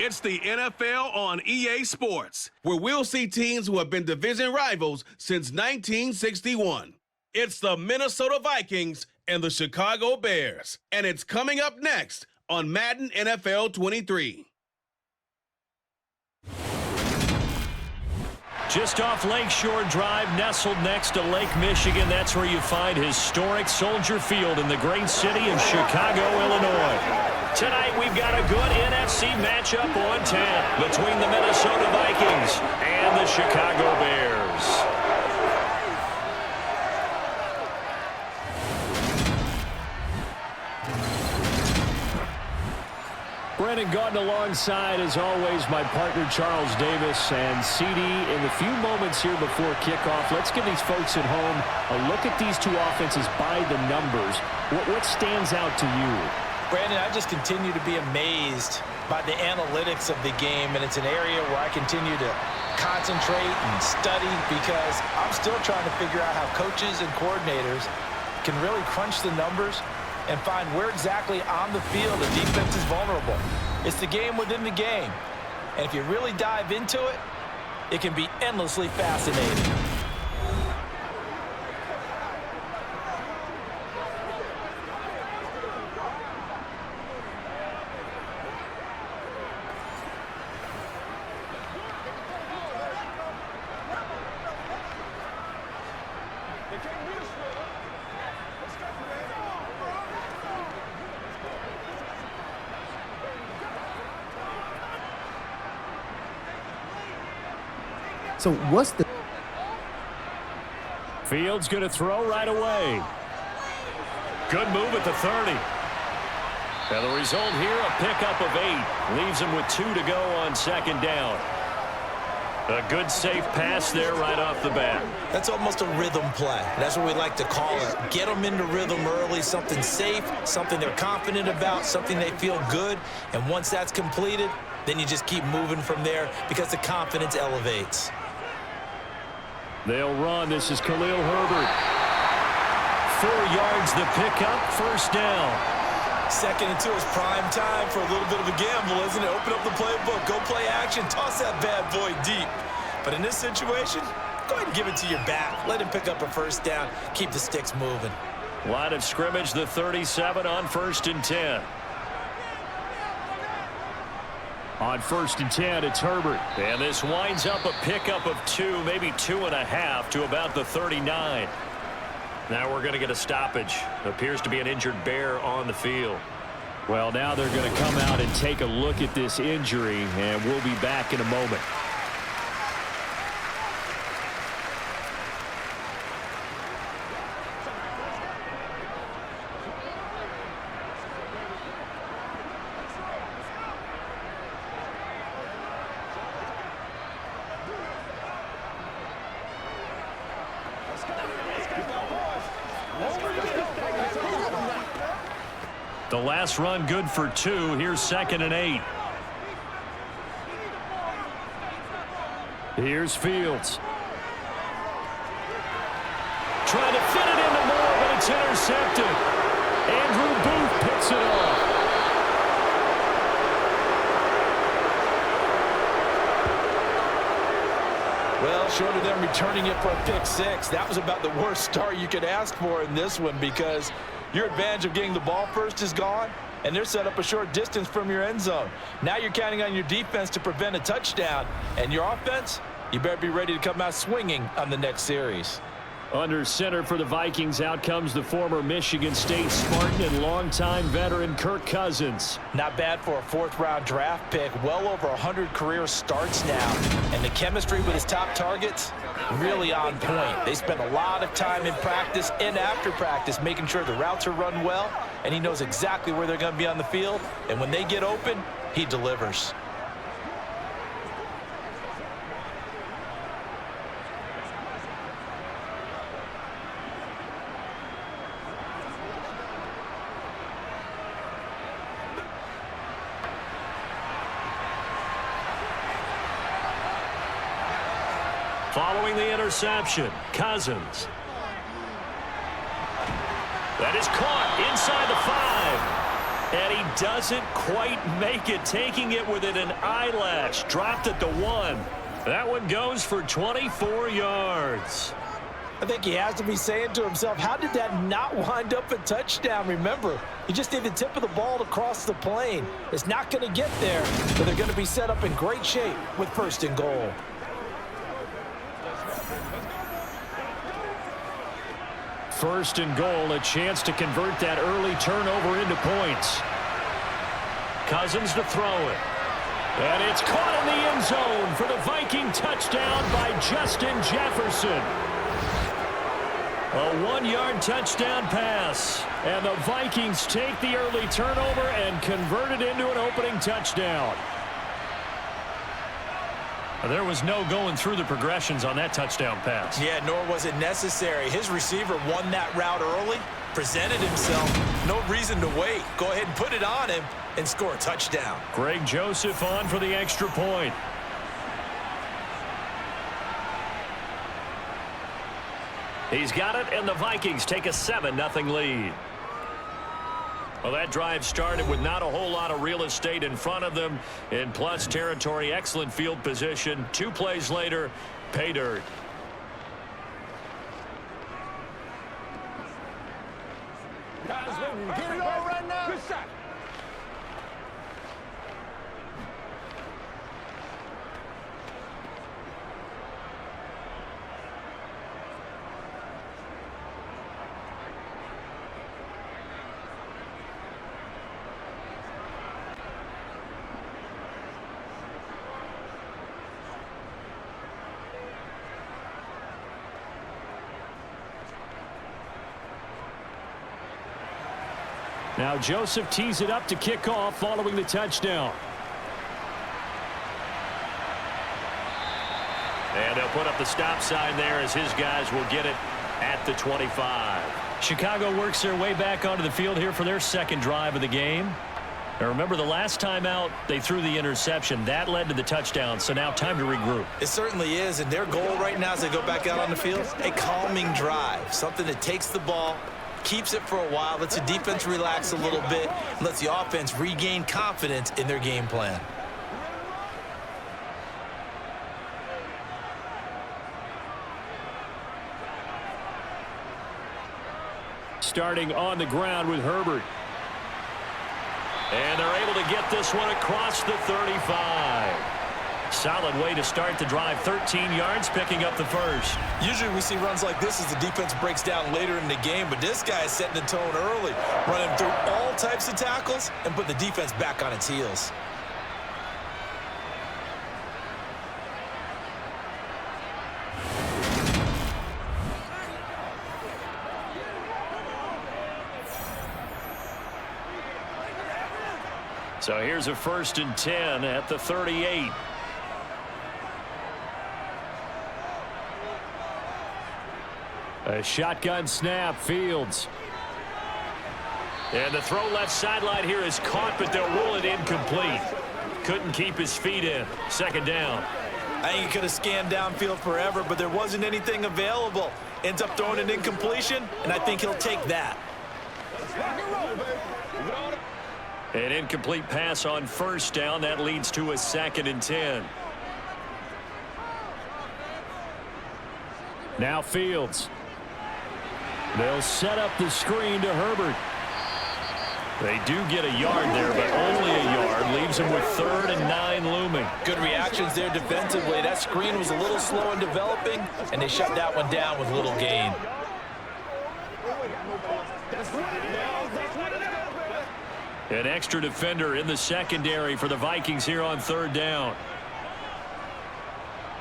It's the NFL on EA Sports, where we'll see teams who have been division rivals since 1961. It's the Minnesota Vikings and the Chicago Bears, and it's coming up next on Madden NFL 23. Just off Lakeshore Drive, nestled next to Lake Michigan. That's where you find historic Soldier Field in the great city of Chicago, Illinois. Tonight, we've got a good NFC matchup on tap between the Minnesota Vikings and the Chicago Bears. Brennan Gordon alongside, as always, my partner Charles Davis. And CD, in the few moments here before kickoff, let's give these folks at home a look at these two offenses by the numbers. What stands out to you? Brandon, I just continue to be amazed by the analytics of the game, and it's an area where I continue to concentrate and study because I'm still trying to figure out how coaches and coordinators can really crunch the numbers and find where exactly on the field the defense is vulnerable. It's the game within the game. And if you really dive into it, it can be endlessly fascinating. So what's the... Fields going to throw right away. Good move at the 30. And the result here, a pickup of 8. Leaves him with 2 to go on second down. A good safe pass there right off the bat. That's almost a rhythm play. That's what we like to call it. Get them into rhythm early, something safe, something they're confident about, something they feel good. And once that's completed, then you just keep moving from there because the confidence elevates. They'll run. This is Khalil Herbert. 4 yards the pickup, first down. Second and 2 is prime time for a little bit of a gamble, isn't it? Open up the playbook, go play action, toss that bad boy deep. But in this situation, go ahead and give it to your back. Let him pick up a first down. Keep the sticks moving. Line of scrimmage, the 37 on 1st and 10. On 1st and 10, it's Herbert. And this winds up a pickup of 2, maybe 2.5 to about the 39. Now we're going to get a stoppage. Appears to be an injured Bear on the field. Well, now they're going to come out and take a look at this injury, and we'll be back in a moment. The last run good for 2. Here's 2nd and 8. Here's Fields. Trying to fit it into Moore, but it's intercepted. Andrew Booth picks it off. Well, short of them returning it for a pick 6, that was about the worst start you could ask for in this one because your advantage of getting the ball first is gone, and they're set up a short distance from your end zone. Now you're counting on your defense to prevent a touchdown, and your offense, you better be ready to come out swinging on the next series. Under center for the Vikings, out comes the former Michigan State Spartan and longtime veteran Kirk Cousins. Not bad for a 4th-round draft pick. Well over 100 career starts now. And the chemistry with his top targets, really on point. They spend a lot of time in practice and after practice making sure the routes are run well, and he knows exactly where they're going to be on the field. And when they get open, he delivers. Following the interception, Cousins. That is caught inside the 5. And he doesn't quite make it, taking it within an eyelash. Dropped at the 1. That one goes for 24 yards. I think he has to be saying to himself, how did that not wind up a touchdown? Remember, you just need the tip of the ball to cross the plane. It's not going to get there, but they're going to be set up in great shape with 1st and goal. First and goal, a chance to convert that early turnover into points. Cousins to throw it. And it's caught in the end zone for the Viking touchdown by Justin Jefferson. A 1-yard touchdown pass. And the Vikings take the early turnover and convert it into an opening touchdown. There was no going through the progressions on that touchdown pass. Yeah, nor was it necessary. His receiver won that route early, presented himself. No reason to wait. Go ahead and put it on him and score a touchdown. Greg Joseph on for the extra point. He's got it, and the Vikings take a 7-0 lead. Well, that drive started with not a whole lot of real estate in front of them. In plus territory, excellent field position. 2 plays later, pay dirt. Guys, get it all right now. Good shot. Now Joseph tees it up to kick off following the touchdown. And they'll put up the stop sign there as his guys will get it at the 25. Chicago works their way back onto the field here for their 2nd drive of the game. Now remember, the last time out, they threw the interception. That led to the touchdown, so now time to regroup. It certainly is, and their goal right now as they go back out on the field, a calming drive, something that takes the ball, keeps it for a while, lets the defense relax a little bit, and lets the offense regain confidence in their game plan. Starting on the ground with Herbert. And they're able to get this one across the 35. Solid way to start the drive. 13 yards, picking up the 1st. Usually we see runs like this as the defense breaks down later in the game, but this guy is setting the tone early, running through all types of tackles and put the defense back on its heels. So here's a 1st and 10 at the 38. A shotgun snap, Fields. And the throw left sideline here is caught, but they'll rule it incomplete. Couldn't keep his feet in. 2nd down. I think he could have scanned downfield forever, but there wasn't anything available. Ends up throwing an incompletion, and I think he'll take that. An incomplete pass on 1st down. That leads to a 2nd and 10. Now Fields. They'll set up the screen to Herbert. They do get a yard there, but only a yard. Leaves them with 3rd and 9 looming. Good reactions there defensively. That screen was a little slow in developing, and they shut that one down with little gain. An extra defender in the secondary for the Vikings here on 3rd down.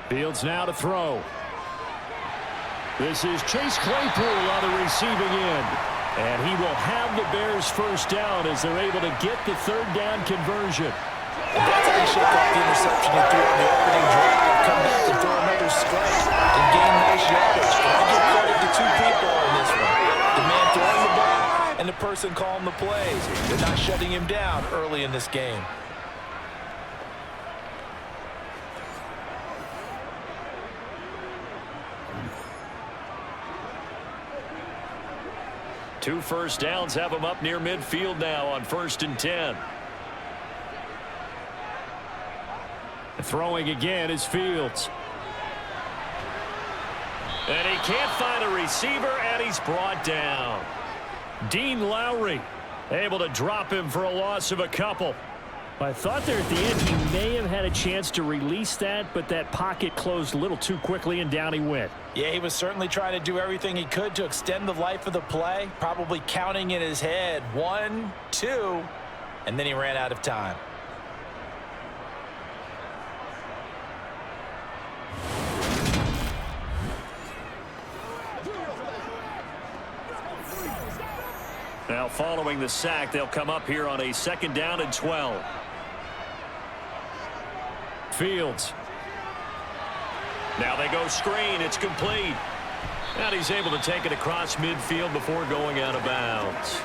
Fields now to throw. This is Chase Claypool on the receiving end. And he will have the Bears 1st down as they're able to get the 3rd down conversion. That's how you shake off the interception he threw on the opening drive. Come back and throw another strike and gain nice yardage. And I give credit to 2 people on this one. The man throwing the ball and the person calling the plays. They're not shutting him down early in this game. 2 first downs have him up near midfield now on 1st and 10. Throwing again is Fields. And he can't find a receiver, and he's brought down. Dean Lowry able to drop him for a loss of a couple. I thought there at the end he may have had a chance to release that, but that pocket closed a little too quickly, and down he went. Yeah, he was certainly trying to do everything he could to extend the life of the play, probably counting in his head 1, 2, and then he ran out of time. Now following the sack, they'll come up here on a 2nd down and 12. Fields. Now they go screen. It's complete. And he's able to take it across midfield before going out of bounds.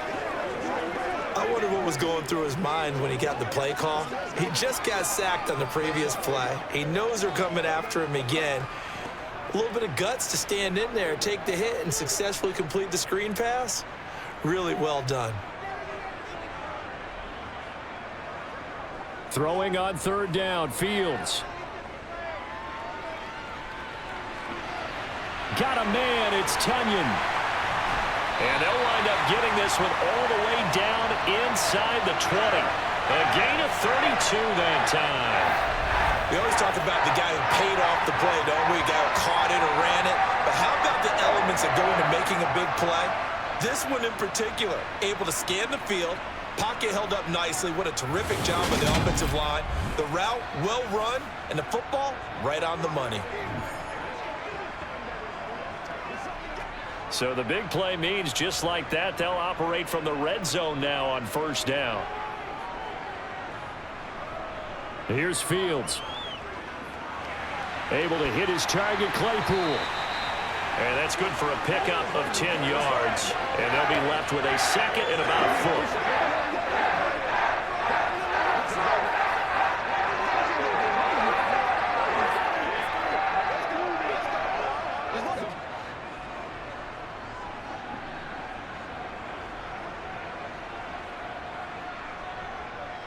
I wonder what was going through his mind when he got the play call. He just got sacked on the previous play. He knows they're coming after him again. A little bit of guts to stand in there, take the hit, and successfully complete the screen pass. Really well done. Throwing on 3rd down, Fields. Got a man, it's Tunyon. And they'll wind up getting this one all the way down inside the 20. A gain of 32 that time. We always talk about the guy who paid off the play, don't we? The guy who caught it or ran it. But how about the elements that go into making a big play? This one in particular, able to scan the field, pocket held up nicely. What a terrific job by the offensive line. The route, well run, and the football, right on the money. So the big play means just like that, they'll operate from the red zone now on 1st down. Here's Fields. Able to hit his target, Claypool. And that's good for a pickup of 10 yards. And they'll be left with a 2nd and about a foot.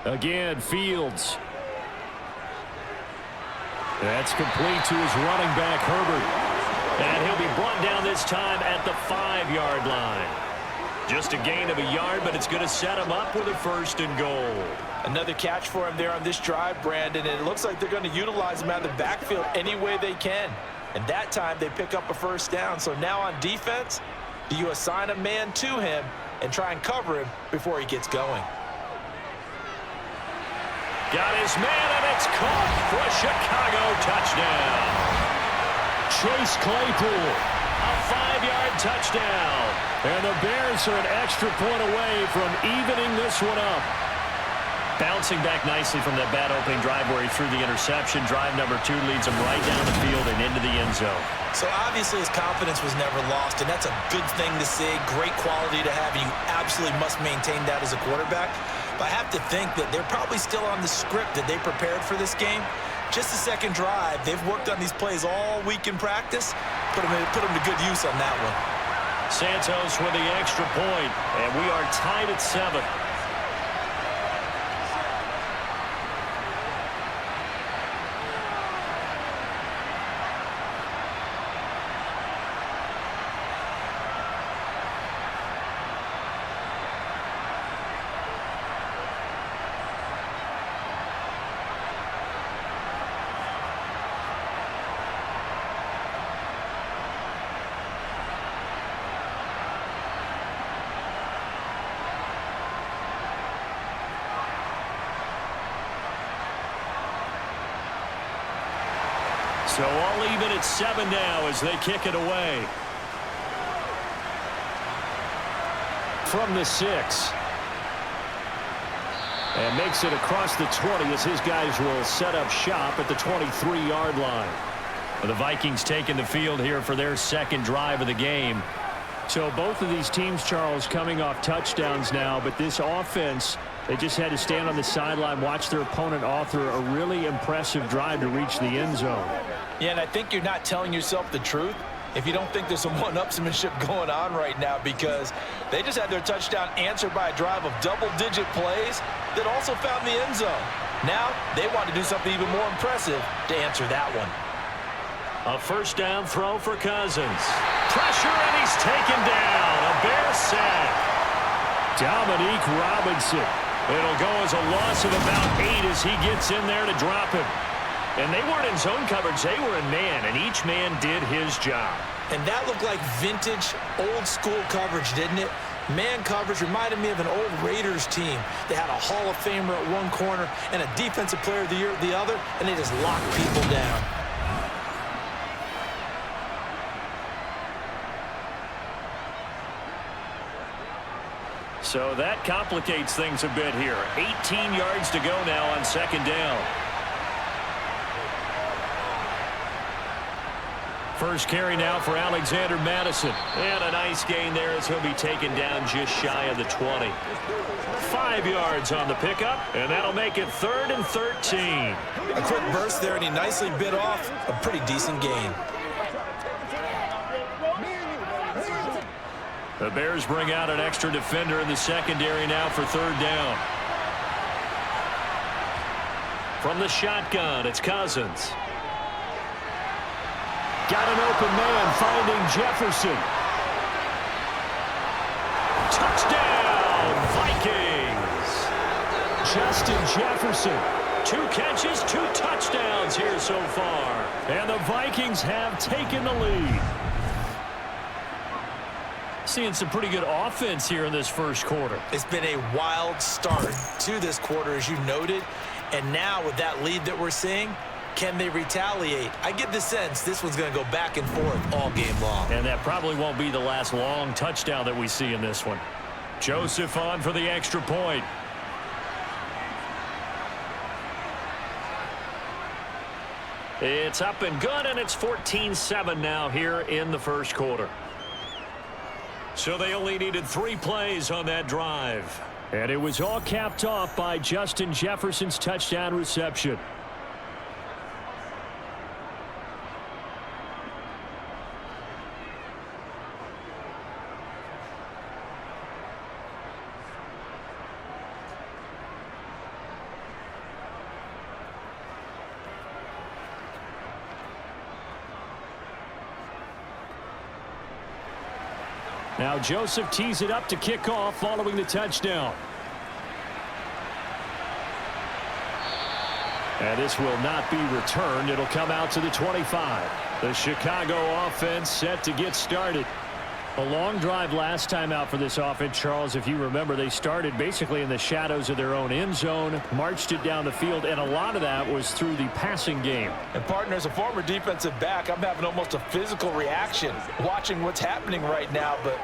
Again, Fields. That's complete to his running back, Herbert. And he'll be brought down this time at the 5-yard line. Just a gain of a yard, but it's going to set him up with a 1st and goal. Another catch for him there on this drive, Brandon, and it looks like they're going to utilize him out of the backfield any way they can. And that time they pick up a 1st down. So now on defense, do you assign a man to him and try and cover him before he gets going? Got his man, and it's caught for a Chicago touchdown. Chase Claypool, a 5-yard touchdown. And the Bears are an extra point away from evening this one up. Bouncing back nicely from that bad opening drive where he threw the interception. Drive number 2 leads him right down the field and into the end zone. So obviously his confidence was never lost, and that's a good thing to see. Great quality to have. You absolutely must maintain that as a quarterback. But I have to think that they're probably still on the script that they prepared for this game. Just the 2nd drive. They've worked on these plays all week in practice. Put them to good use on that one. Santos with the extra point, and we are tied at 7. So all even at 7 now as they kick it away. From the 6. And makes it across the 20 as his guys will set up shop at the 23-yard line. The Vikings taking the field here for their 2nd drive of the game. So both of these teams, Charles, coming off touchdowns now, but this offense, they just had to stand on the sideline, watch their opponent author a really impressive drive to reach the end zone. Yeah, and I think you're not telling yourself the truth if you don't think there's some one-upsmanship going on right now, because they just had their touchdown answered by a drive of double-digit plays that also found the end zone. Now they want to do something even more impressive to answer that one. A first down throw for Cousins. Pressure, and he's taken down. A Bear sack. Dominique Robinson. It'll go as a loss of about 8 as he gets in there to drop him. And they weren't in zone coverage. They were in man, and each man did his job. And that looked like vintage, old-school coverage, didn't it? Man coverage reminded me of an old Raiders team. They had a Hall of Famer at one corner and a Defensive Player of the Year at the other, and they just locked people down. So that complicates things a bit here. 18 yards to go now on second down. First carry now for Alexander Madison. And a nice gain there as he'll be taken down just shy of the 20. 5 yards on the pickup, and that'll make it 3rd and 13. A quick burst there, and he nicely bit off a pretty decent gain. The Bears bring out an extra defender in the secondary now for 3rd down. From the shotgun, it's Cousins. Got an open man, finding Jefferson. Touchdown, Vikings! Justin Jefferson. 2 catches, 2 touchdowns here so far. And the Vikings have taken the lead. Seeing some pretty good offense here in this first quarter. It's been a wild start to this quarter, as you noted. And now with that lead that we're seeing, can they retaliate? I get the sense this one's going to go back and forth all game long. And that probably won't be the last long touchdown that we see in this one. Joseph on for the extra point. It's up and good, and it's 14-7 now here in the first quarter. So they only needed 3 plays on that drive. And it was all capped off by Justin Jefferson's touchdown reception. Now Joseph tees it up to kick off following the touchdown. And this will not be returned. It'll come out to the 25. The Chicago offense set to get started. A long drive last time out for this offense, Charles. If you remember, they started basically in the shadows of their own end zone, marched it down the field, and a lot of that was through the passing game. And partner, as a former defensive back, I'm having almost a physical reaction watching what's happening right now. But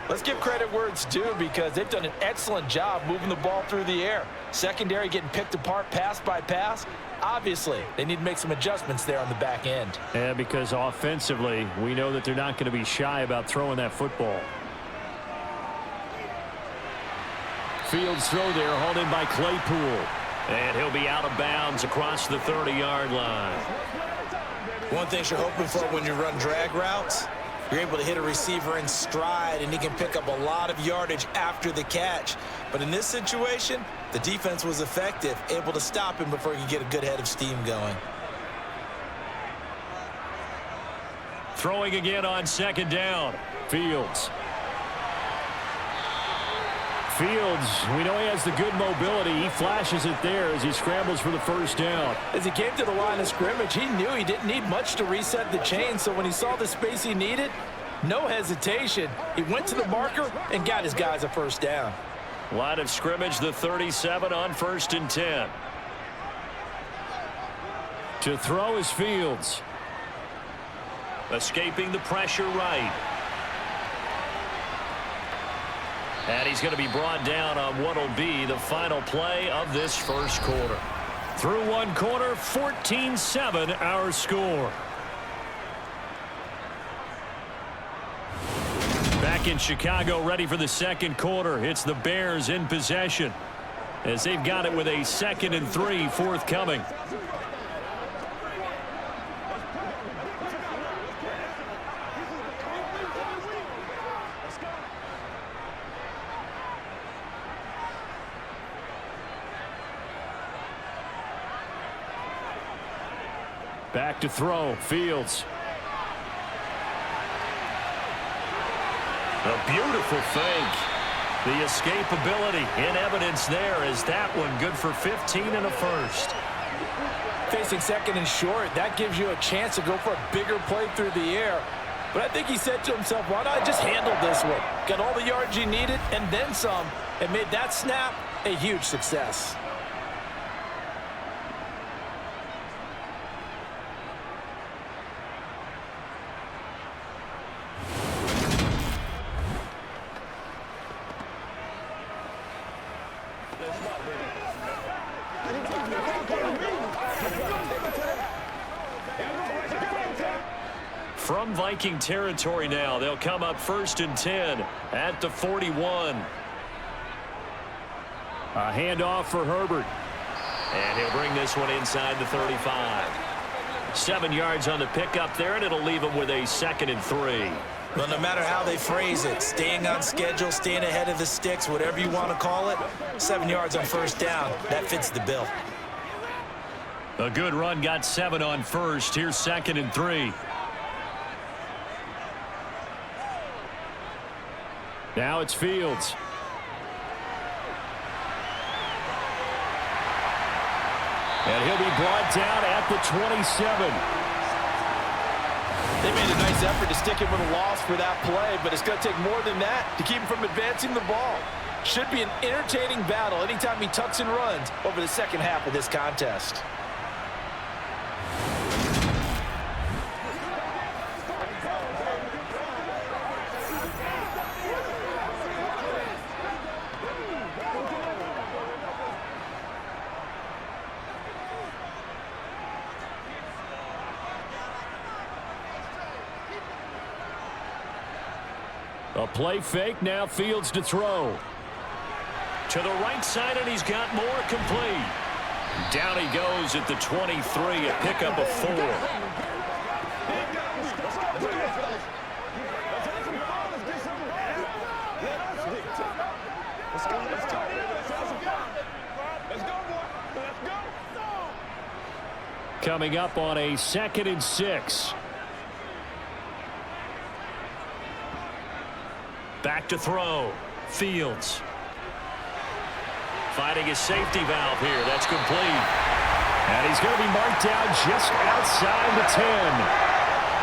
let's give credit where it's due, because they've done an excellent job moving the ball through the air. Secondary getting picked apart pass by pass. Obviously, they need to make some adjustments there on the back end. Yeah, because offensively, we know that they're not going to be shy about throwing that football. Fields throw there, hauled in by Claypool. And he'll be out of bounds across the 30-yard line. One thing you're hoping for when you run drag routes, you're able to hit a receiver in stride, and he can pick up a lot of yardage after the catch. But in this situation, the defense was effective, able to stop him before he could get a good head of steam going. Throwing again on second down. Fields, we know he has the good mobility. He flashes it there as he scrambles for the first down. As he came to the line of scrimmage, he knew he didn't need much to reset the chain, so when he saw the space he needed, no hesitation. He went to the marker and got his guys a first down. Line of scrimmage, the 37 on 1st and 10. To throw is Fields. Escaping the pressure right. And he's going to be brought down on what will be the final play of this first quarter. Through one quarter, 14-7 our score. Back in Chicago, ready for the second quarter. It's the Bears in possession as they've got it with a 2nd and 3 forthcoming. Back to throw. Fields. A beautiful fake. The escapability in evidence there as that one good for 15 and a first. Facing second and short, that gives you a chance to go for a bigger play through the air. But I think he said to himself, why not just handle this one? Got all the yards you needed and then some, and made that snap a huge success. From Viking territory now, they'll come up 1st and 10 at the 41. A handoff for Herbert. And he'll bring this one inside the 35. 7 yards on the pickup there, and it'll leave him with a 2nd and 3. Well, no matter how they phrase it, staying on schedule, staying ahead of the sticks, whatever you want to call it, 7 yards on first down, that fits the bill. A good run got 7 on first. Here's 2nd and 3. Now it's Fields. And he'll be brought down at the 27. They made a nice effort to stick him with a loss for that play, but it's going to take more than that to keep him from advancing the ball. Should be an entertaining battle anytime he tucks and runs over the second half of this contest. A play fake, now Fields to throw. To the right side, and he's got more complete. Down he goes at the 23, a pickup of 4. Coming up on a 2nd and 6. Back to throw. Fields. Finding his safety valve here. That's complete. And he's going to be marked down just outside the 10.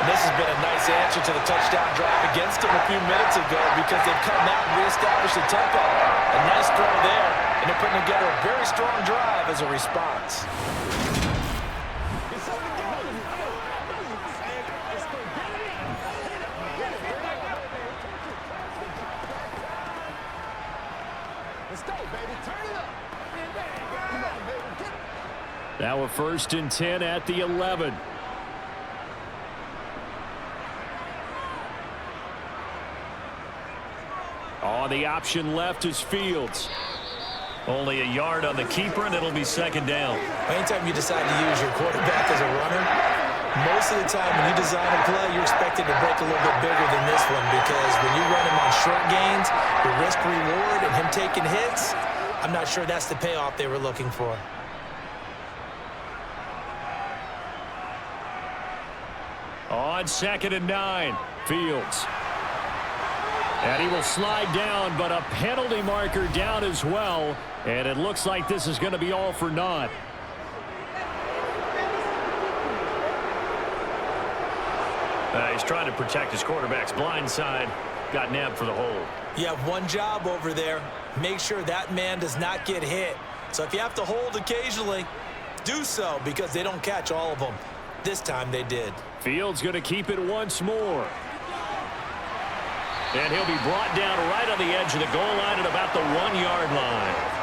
And this has been a nice answer to the touchdown drive against them a few minutes ago because they've come out and reestablished the tempo. A nice throw there, and they're putting together a very strong drive as a response. Now a 1st and 10 at the 11. On the option left is Fields. Only a yard on the keeper, and it'll be 2nd down. Anytime you decide to use your quarterback as a runner, most of the time when you design a play, you're expected to break a little bit bigger than this one because when you run him on short gains, the risk-reward and him taking hits, I'm not sure that's the payoff they were looking for. On 2nd and 9, Fields. And he will slide down, but a penalty marker down as well. And it looks like this is going to be all for naught. He's trying to protect his quarterback's blind side. Got nabbed for the hold. You have one job over there. Make sure that man does not get hit. So if you have to hold occasionally, do so because they don't catch all of them. This time they did. Fields going to keep it once more. And he'll be brought down right on the edge of the goal line at about the 1-yard line.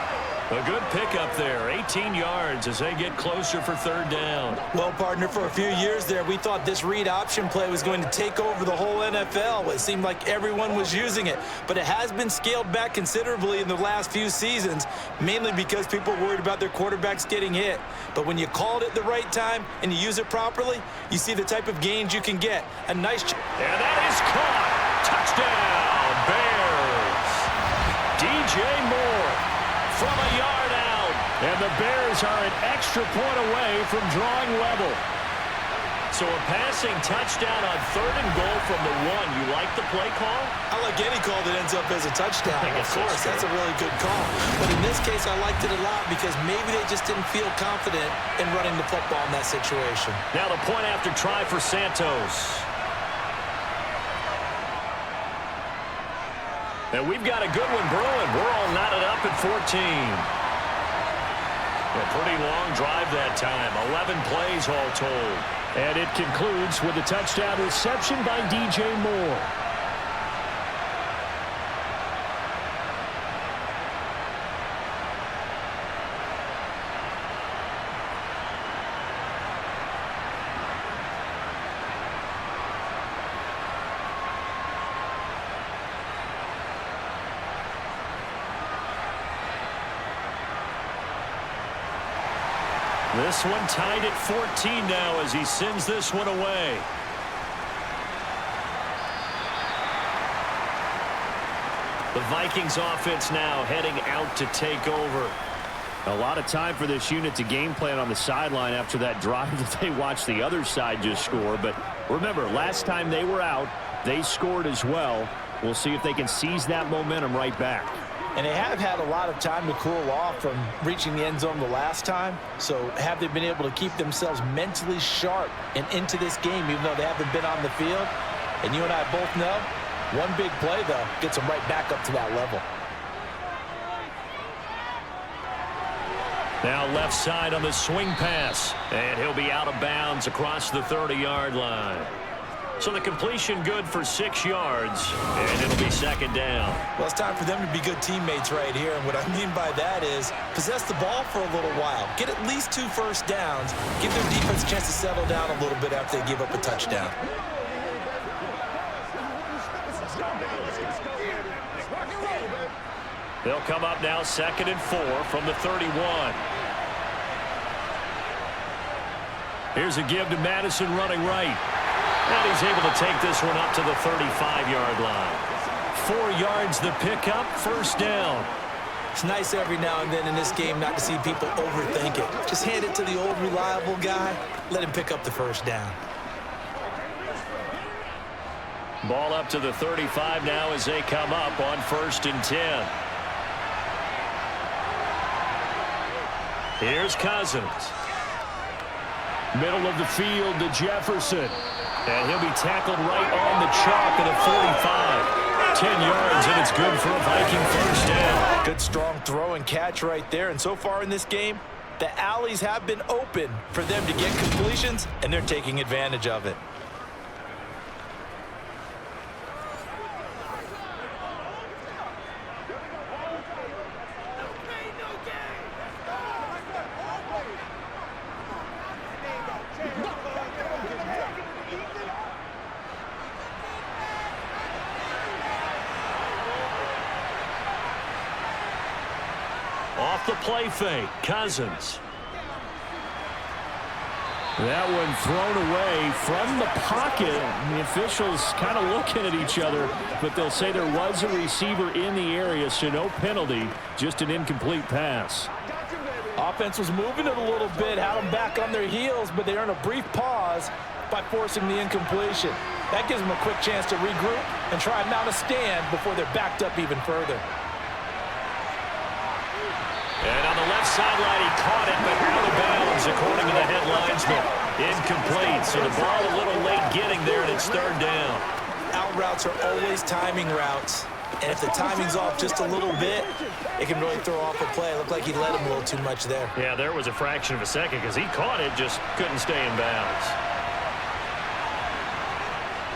A good pickup there, 18 yards as they get closer for 3rd down. Well, partner, for a few years there, we thought this read option play was going to take over the whole NFL. It seemed like everyone was using it, but it has been scaled back considerably in the last few seasons, mainly because people are worried about their quarterbacks getting hit. But when you call it at the right time and you use it properly, you see the type of gains you can get. A nice... And that is caught. Touchdown, Bears. DJ Moore from a yard out. And the Bears are an extra point away from drawing level. So a passing touchdown on 3rd and goal from the 1. You like the play call? I like any call that ends up as a touchdown. Of course, that's a really good call. But in this case, I liked it a lot because maybe they just didn't feel confident in running the football in that situation. Now the point after try for Santos. And we've got a good one brewing. We're all knotted up at 14. A pretty long drive that time. 11 plays all told. And it concludes with a touchdown reception by DJ Moore. This one tied at 14 now as he sends this one away. The Vikings offense now heading out to take over. A lot of time for this unit to game plan on the sideline after that drive that they watched the other side just score. But remember, last time they were out, they scored as well. We'll see if they can seize that momentum right back. And they have had a lot of time to cool off from reaching the end zone the last time. So have they been able to keep themselves mentally sharp and into this game, even though they haven't been on the field? And you and I both know, one big play, though, gets them right back up to that level. Now left side on the swing pass. And he'll be out of bounds across the 30-yard line. So the completion good for 6 yards, and it'll be 2nd down. Well, it's time for them to be good teammates right here, and what I mean by that is possess the ball for a little while. Get at least 2 first downs. Give their defense a chance to settle down a little bit after they give up a touchdown. They'll come up now 2nd and 4 from the 31. Here's a give to Madison running right. And he's able to take this one up to the 35-yard line. 4 yards the pickup, 1st down. It's nice every now and then in this game not to see people overthink it. Just hand it to the old reliable guy. Let him pick up the 1st down. Ball up to the 35 now as they come up on 1st and 10. Here's Cousins. Middle of the field to Jefferson. And he'll be tackled right on the chalk at a 45. 10 yards, and it's good for a Viking 1st down. Good strong throw and catch right there. And so far in this game, the alleys have been open for them to get completions, and they're taking advantage of it. Off the play fake, Cousins. That one thrown away from the pocket. The officials kind of looking at each other, but they'll say there was a receiver in the area, so no penalty, just an incomplete pass. Offense was moving it a little bit, had them back on their heels, but they earned a brief pause by forcing the incompletion. That gives them a quick chance to regroup and try and mount a stand before they're backed up even further. And on the left sideline, he caught it, but out of bounds, according to the head linesman. Incomplete, so the ball a little late getting there, and it's 3rd down. Out routes are always timing routes, and if the timing's off just a little bit, it can really throw off a play. It looked like he led him a little too much there. Yeah, there was a fraction of a second because he caught it, just couldn't stay in bounds.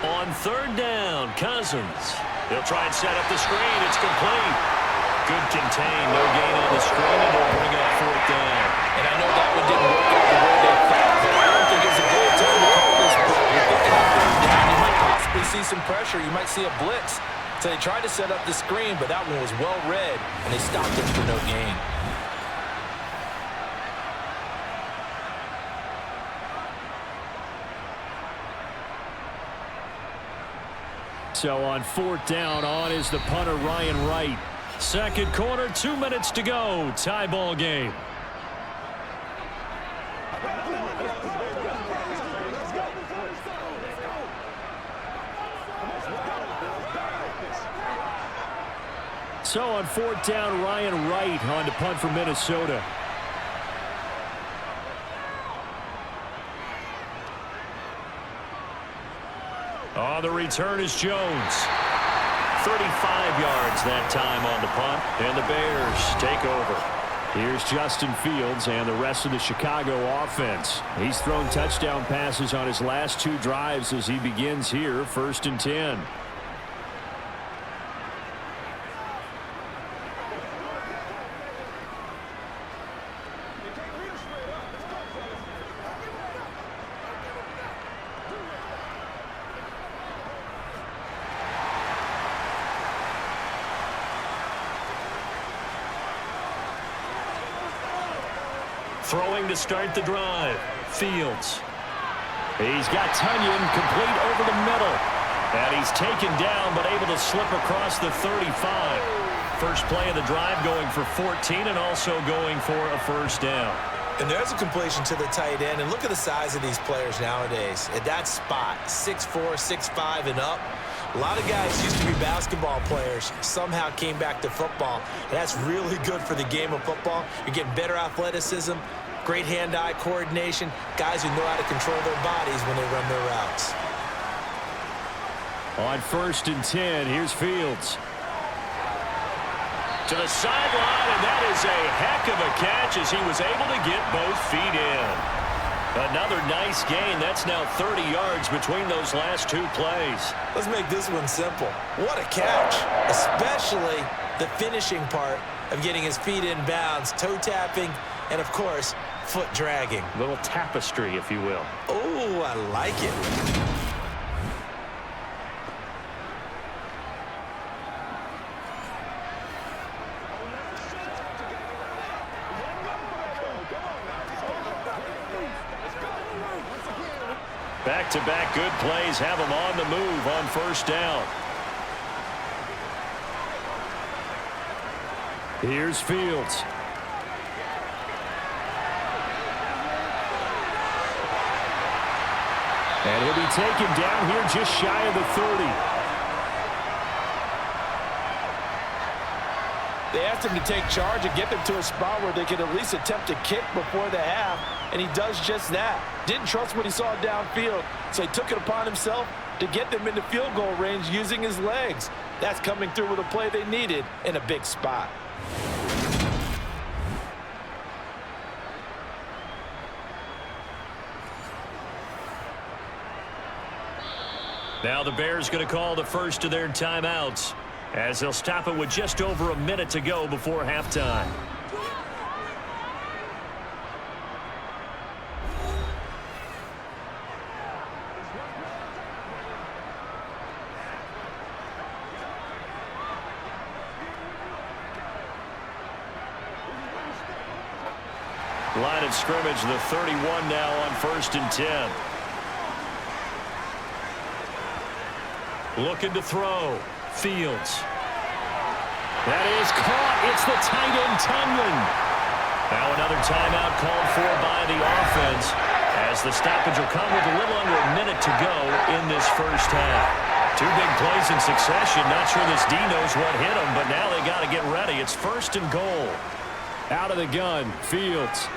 On 3rd down, Cousins. He'll try and set up the screen. It's complete. Good contain, no gain on the screen, and they'll bring up 4th down. And I know that one didn't work out the way they thought, but I don't think it's a good time to call this play. You're thinking on 3rd down, you might possibly see some pressure. You might see a blitz. So they tried to set up the screen, but that one was well read, and they stopped it for no gain. So on 4th down, on is the punter, Ryan Wright. 2nd quarter, 2 minutes to go. Tie ball game. So on 4th down, Ryan Wright on to punt for Minnesota. On the return is Jones. 35 yards that time on the punt, and the Bears take over. Here's Justin Fields and the rest of the Chicago offense. He's thrown touchdown passes on his last 2 drives as he begins here, 1st and 10. Throwing to start the drive. Fields. He's got Tunyon complete over the middle. And he's taken down but able to slip across the 35. First play of the drive going for 14 and also going for a 1st down. And there's a completion to the tight end. And look at the size of these players nowadays. At that spot, 6'4", 6'5", and up. A lot of guys used to be basketball players, somehow came back to football. And that's really good for the game of football. You're getting better athleticism, great hand-eye coordination, guys who know how to control their bodies when they run their routes. On 1st and 10, here's Fields. To the sideline, and that is a heck of a catch as he was able to get both feet in. Another nice gain. That's now 30 yards between those last 2 plays. Let's make this one simple. What a catch, especially the finishing part of getting his feet in bounds, toe tapping, and of course, foot dragging. Little tapestry, if you will. Oh, I like it. Back-to-back good plays have him on the move on 1st down. Here's Fields. And he'll be taken down here just shy of the 30. They asked him to take charge and get them to a spot where they could at least attempt a kick before the half, and he does just that. Didn't trust what he saw downfield, so he took it upon himself to get them into field goal range using his legs. That's coming through with a play they needed in a big spot. Now the Bears going to call the first of their timeouts, as they'll stop it with just over a minute to go before halftime. Line of scrimmage, the 31 now on 1st and 10. Looking to throw. Fields. That is caught. It's the tight end, Tunyon. Now another timeout called for by the offense, as the stoppage will come with a little under a minute to go in this 1st half. 2 big plays in succession. Not sure this D knows what hit him, but now they got to get ready. It's 1st and goal. Out of the gun, Fields.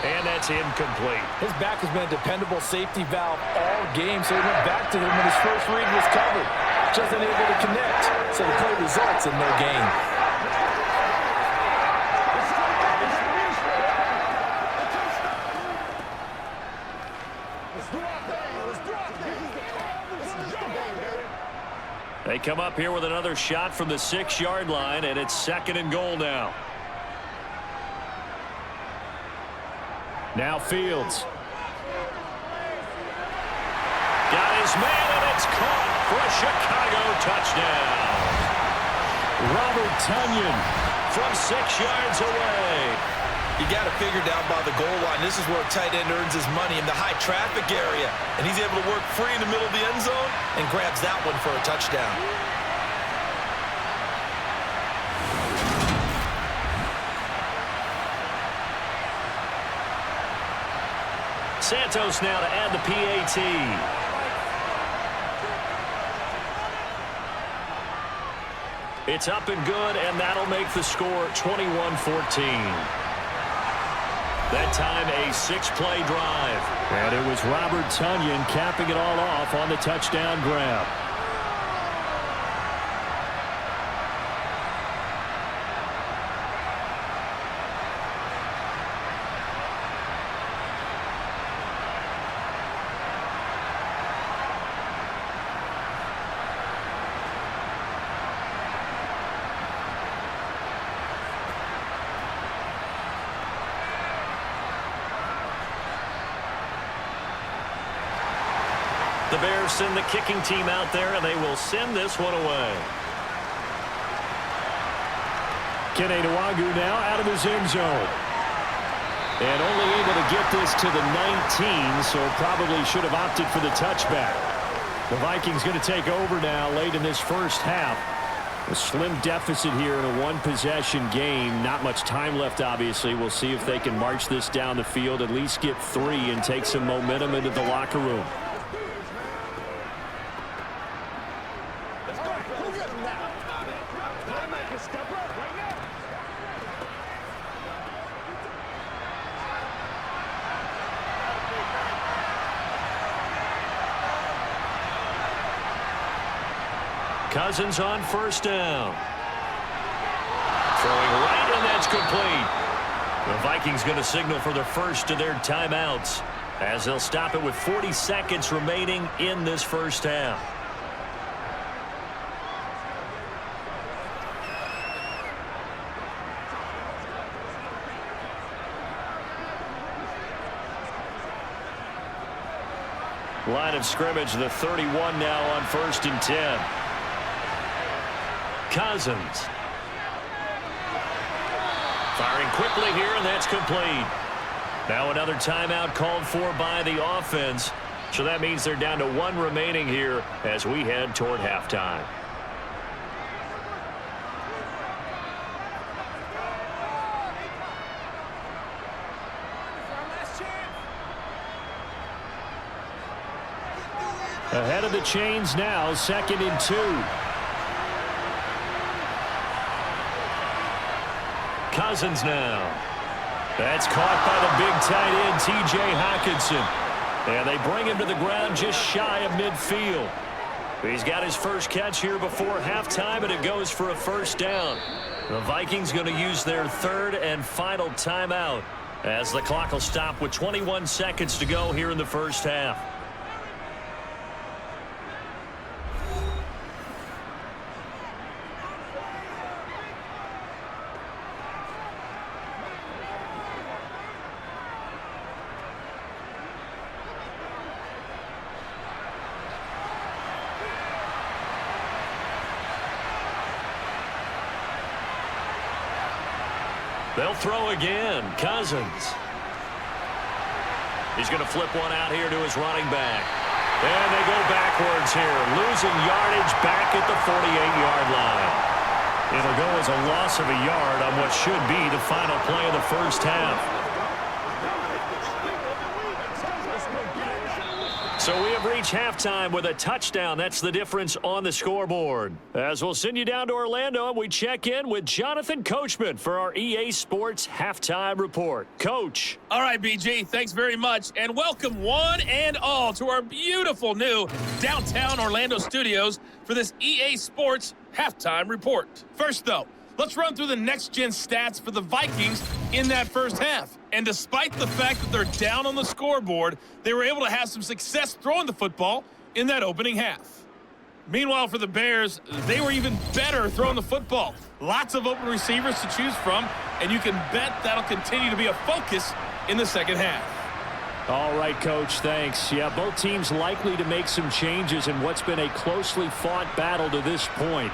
And that's incomplete. His back has been a dependable safety valve all game, so he went back to him when his first read was covered. Just unable to connect, so the play results in no gain. They come up here with another shot from the 6-yard line, and it's 2nd and goal now. Now Fields. Got his man, and it's caught for a Chicago touchdown. Robert Tunyon from 6 yards away. You got to figure down by the goal line. This is where a tight end earns his money, in the high traffic area. And he's able to work free in the middle of the end zone and grabs that one for a touchdown. Santos now to add the PAT. It's up and good, and that'll make the score 21-14. That time, a 6-play drive. And it was Robert Tonyan capping it all off on the touchdown grab. The Bears send the kicking team out there, and they will send this one away. Kenny Nwagu now out of his end zone. And only able to get this to the 19, so probably should have opted for the touchback. The Vikings going to take over now late in this first half. A slim deficit here in a one-possession game. Not much time left, obviously. We'll see if they can march this down the field, at least get 3, and take some momentum into the locker room. Cousins on first down. Throwing right, and that's complete. The Vikings going to signal for the first of their timeouts as they'll stop it with 40 seconds remaining in this first half. Line of scrimmage, the 31 now on 1st and 10. Cousins. Firing quickly here, and that's complete. Now another timeout called for by the offense. So that means they're down to 1 remaining here as we head toward halftime. Ahead of the chains now, 2nd and 2. Cousins now. That's caught by the big tight end, T.J. Hockenson. And they bring him to the ground just shy of midfield. He's got his first catch here before halftime, and it goes for a first down. The Vikings going to use their 3rd and final timeout as the clock will stop with 21 seconds to go here in the first half. They'll throw again. Cousins. He's going to flip one out here to his running back. And they go backwards here, losing yardage back at the 48-yard line. It'll go as a loss of a yard on what should be the final play of the first half. So we have reached halftime with a touchdown. That's the difference on the scoreboard. As we'll send you down to Orlando, and we check in with Jonathan Coachman for our EA Sports Halftime Report. Coach. All right, BG, thanks very much. And welcome one and all to our beautiful new downtown Orlando studios for this EA Sports Halftime Report. First, though, let's run through the next-gen stats for the Vikings in that first half. And despite the fact that they're down on the scoreboard, they were able to have some success throwing the football in that opening half. Meanwhile, for the Bears, they were even better throwing the football. Lots of open receivers to choose from, and you can bet that'll continue to be a focus in the second half. All right, Coach, thanks. Yeah, both teams likely to make some changes in what's been a closely fought battle to this point.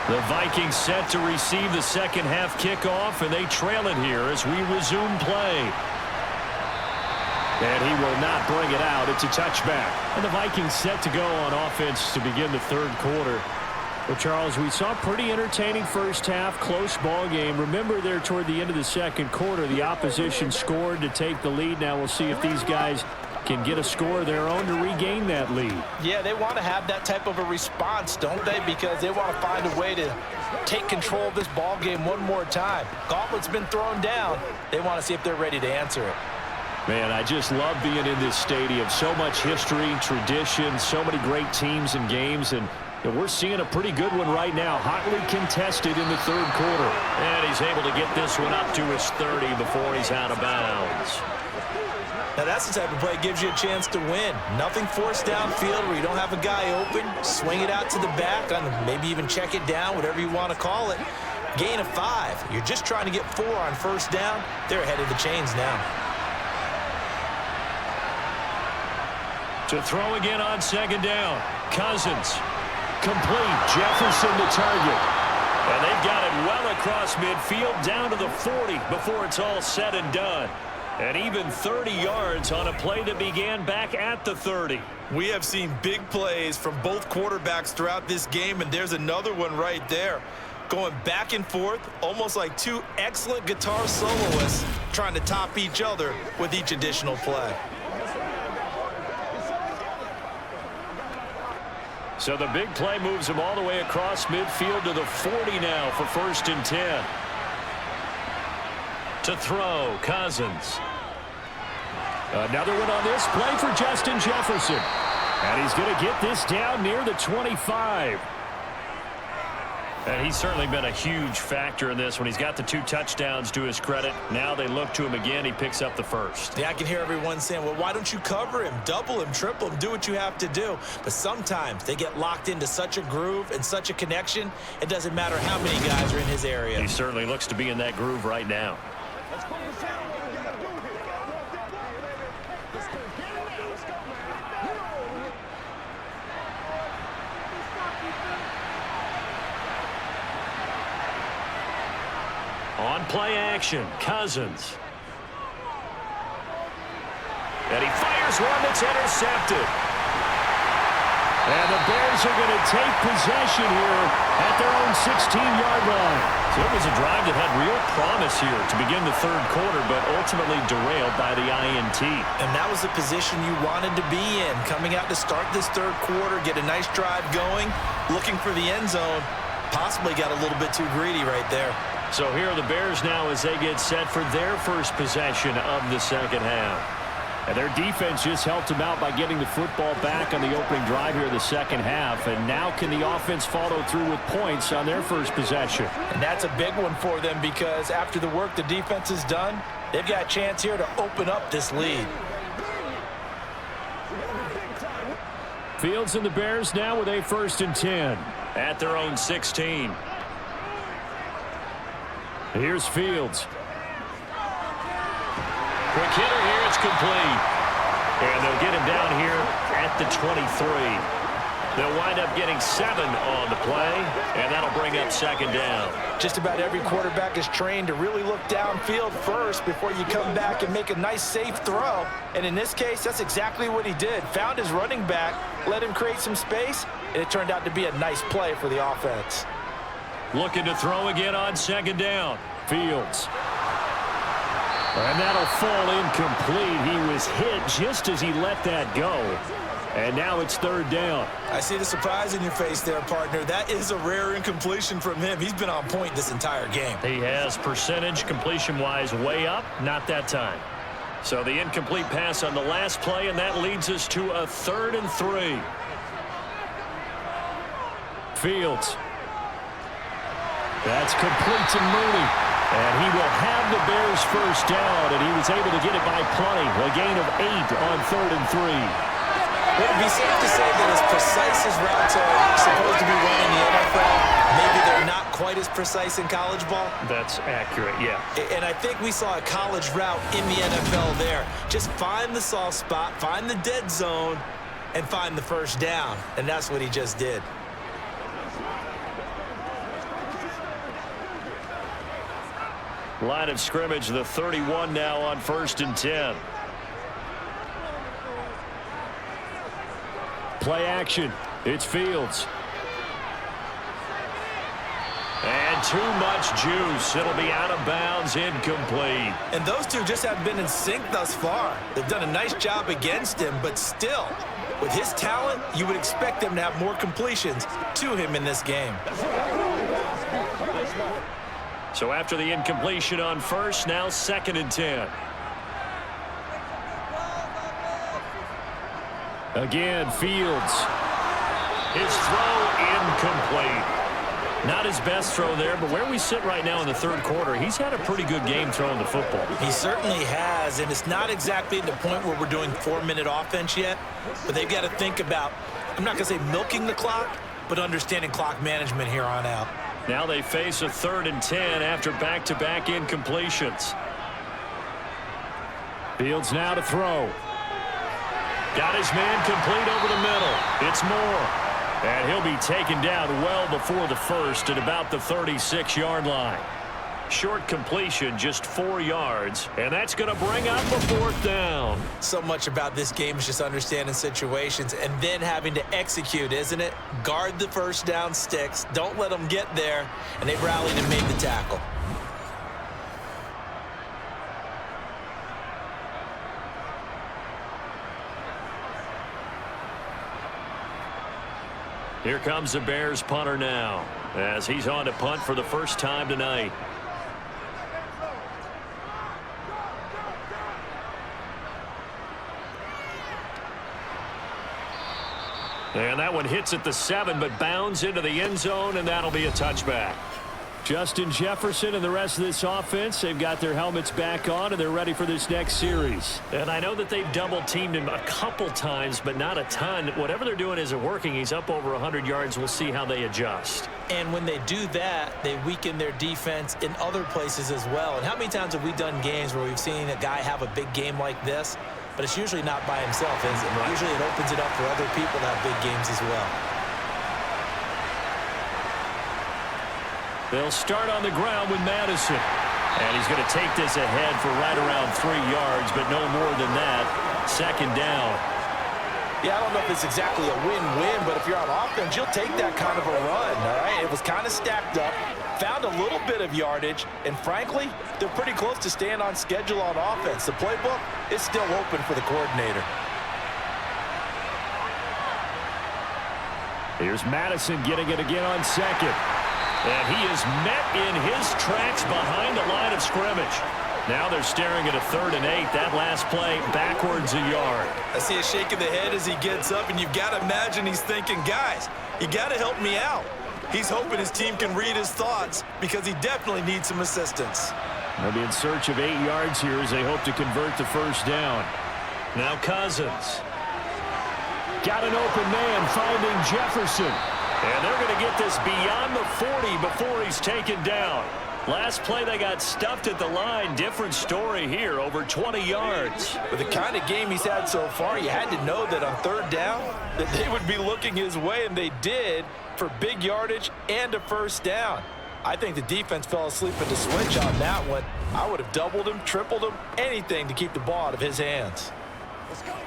The Vikings set to receive the second half kickoff, and they trail it here as we resume play. And he will not bring it out. It's a touchback. And the Vikings set to go on offense to begin the third quarter. Well, Charles, we saw a pretty entertaining first half, close ball game. Remember there toward the end of the second quarter, the opposition scored to take the lead. Now we'll see if these guys can get a score of their own to regain that lead. Yeah, they want to have that type of a response, don't they? Because they want to find a way to take control of this ball game one more time. Gauntlet's been thrown down. They want to see if they're ready to answer it. Man, I just love being in this stadium. So much history, tradition, so many great teams and games, and we're seeing a pretty good one right now. Hotly contested in the third quarter. And he's able to get this one up to his 30 before he's out of bounds. Now that's the type of play that gives you a chance to win. Nothing forced downfield where you don't have a guy open. Swing it out to the back, maybe even check it down, whatever you want to call it. Gain of 5. You're just trying to get 4 on first down. They're ahead of the chains now. To throw again on second down. Cousins. Complete. Jefferson the target. And they've got it well across midfield down to the 40 before it's all said and done. And even 30 yards on a play that began back at the 30. We have seen big plays from both quarterbacks throughout this game, and there's another one right there. Going back and forth, almost like two excellent guitar soloists trying to top each other with each additional play. So the big play moves him all the way across midfield to the 40 now for 1st and 10. To throw, Cousins. Another one on this play for Justin Jefferson. And he's going to get this down near the 25. And he's certainly been a huge factor in this when he's got the 2 touchdowns to his credit. Now they look to him again. He picks up the first. Yeah, I can hear everyone saying, well, why don't you cover him, double him, triple him, do what you have to do. But sometimes they get locked into such a groove and such a connection, it doesn't matter how many guys are in his area. He certainly looks to be in that groove right now. On play action, Cousins. And he fires one that's intercepted. And the Bears are going to take possession here at their own 16-yard line. So it was a drive that had real promise here to begin the third quarter, but ultimately derailed by the INT. And that was the position you wanted to be in, coming out to start this third quarter, get a nice drive going, looking for the end zone. Possibly got a little bit too greedy right there. So here are the Bears now as they get set for their first possession of the second half. And their defense just helped them out by getting the football back on the opening drive here in the second half. And now can the offense follow through with points on their first possession? And that's a big one for them because after the work the defense has done, they've got a chance here to open up this lead. Fields and the Bears now with a 1st and 10 at their own 16. Here's Fields. Quick hitter here, it's complete. And they'll get him down here at the 23. They'll wind up getting 7 on the play, and that'll bring up second down. Just about every quarterback is trained to really look downfield first before you come back and make a nice, safe throw. And in this case, that's exactly what he did. Found his running back, let him create some space, and it turned out to be a nice play for the offense. Looking to throw again on second down. Fields. And that'll fall incomplete. He was hit just as he let that go. And now it's third down. I see the surprise in your face there, partner. That is a rare incompletion from him. He's been on point this entire game. He has percentage completion-wise way up. Not that time. So the incomplete pass on the last play, and that leads us to a 3rd and 3. Fields. That's complete to Mooney. And he will have the Bears first down, and he was able to get it by plenty. A gain of 8 on 3rd and 3. Would it be safe to say that as precise as routes are supposed to be run in the NFL, maybe they're not quite as precise in college ball? That's accurate, yeah. And I think we saw a college route in the NFL there. Just find the soft spot, find the dead zone, and find the first down. And that's what he just did. Line of scrimmage, the 31 now on 1st and 10. Play action. It's Fields. And too much juice. It'll be out of bounds, incomplete. And those two just haven't been in sync thus far. They've done a nice job against him, but still, with his talent, you would expect them to have more completions to him in this game. So after the incompletion on 1st, now 2nd and 10. Again, Fields. His throw incomplete. Not his best throw there, but where we sit right now in the 3rd quarter, he's had a pretty good game throwing the football. He certainly has, and it's not exactly at the point where we're doing 4-minute offense yet, but they've got to think about, I'm not going to say milking the clock, but understanding clock management here on out. Now they face a 3rd and 10 after back-to-back incompletions. Fields now to throw. Got his man complete over the middle. It's Moore. And he'll be taken down well before the 1st at about the 36-yard line. Short completion, just 4 yards, and that's going to bring up a 4th down. So much about this game is just understanding situations and then having to execute, isn't it? Guard the 1st down Stix. Don't let them get there, and they've rallied and made the tackle. Here comes the Bears punter now, as he's on to punt for the first time tonight. And that one hits at the 7, but bounds into the end zone, and that'll be a touchback. Justin Jefferson and the rest of this offense, they've got their helmets back on, and they're ready for this next series. And I know that they've double-teamed him a couple times, but not a ton. Whatever they're doing isn't working. He's up over 100 yards. We'll see how they adjust. And when they do that, they weaken their defense in other places as well. And how many times have we done games where we've seen a guy have a big game like this, but it's usually not by himself, is it? Right. Usually it opens it up for other people to have big games as well. They'll start on the ground with Madison. And he's going to take this ahead for right around 3 yards, but no more than that. 2nd down. Yeah, I don't know if it's exactly a win-win, but if you're on offense, you'll take that kind of a run, all right? It was kind of stacked up, found a little bit of yardage, and frankly, they're pretty close to staying on schedule on offense. The playbook is still open for the coordinator. Here's Madison getting it again on 2nd. And he is met in his tracks behind the line of scrimmage. Now they're staring at a 3rd and 8. That last play backwards a yard. I see a shake of the head as he gets up, and you've got to imagine he's thinking, guys, you got to help me out. He's hoping his team can read his thoughts because he definitely needs some assistance. They'll be in search of 8 yards here as they hope to convert the 1st down. Now Cousins. Got an open man finding Jefferson. And they're going to get this beyond the 40 before he's taken down. Last play, they got stuffed at the line. Different story here, over 20 yards. With the kind of game he's had so far, you had to know that on 3rd down that they would be looking his way, and they did, for big yardage and a 1st down. I think the defense fell asleep at the switch on that one. I would have doubled him, tripled him, anything to keep the ball out of his hands. Let's go, man.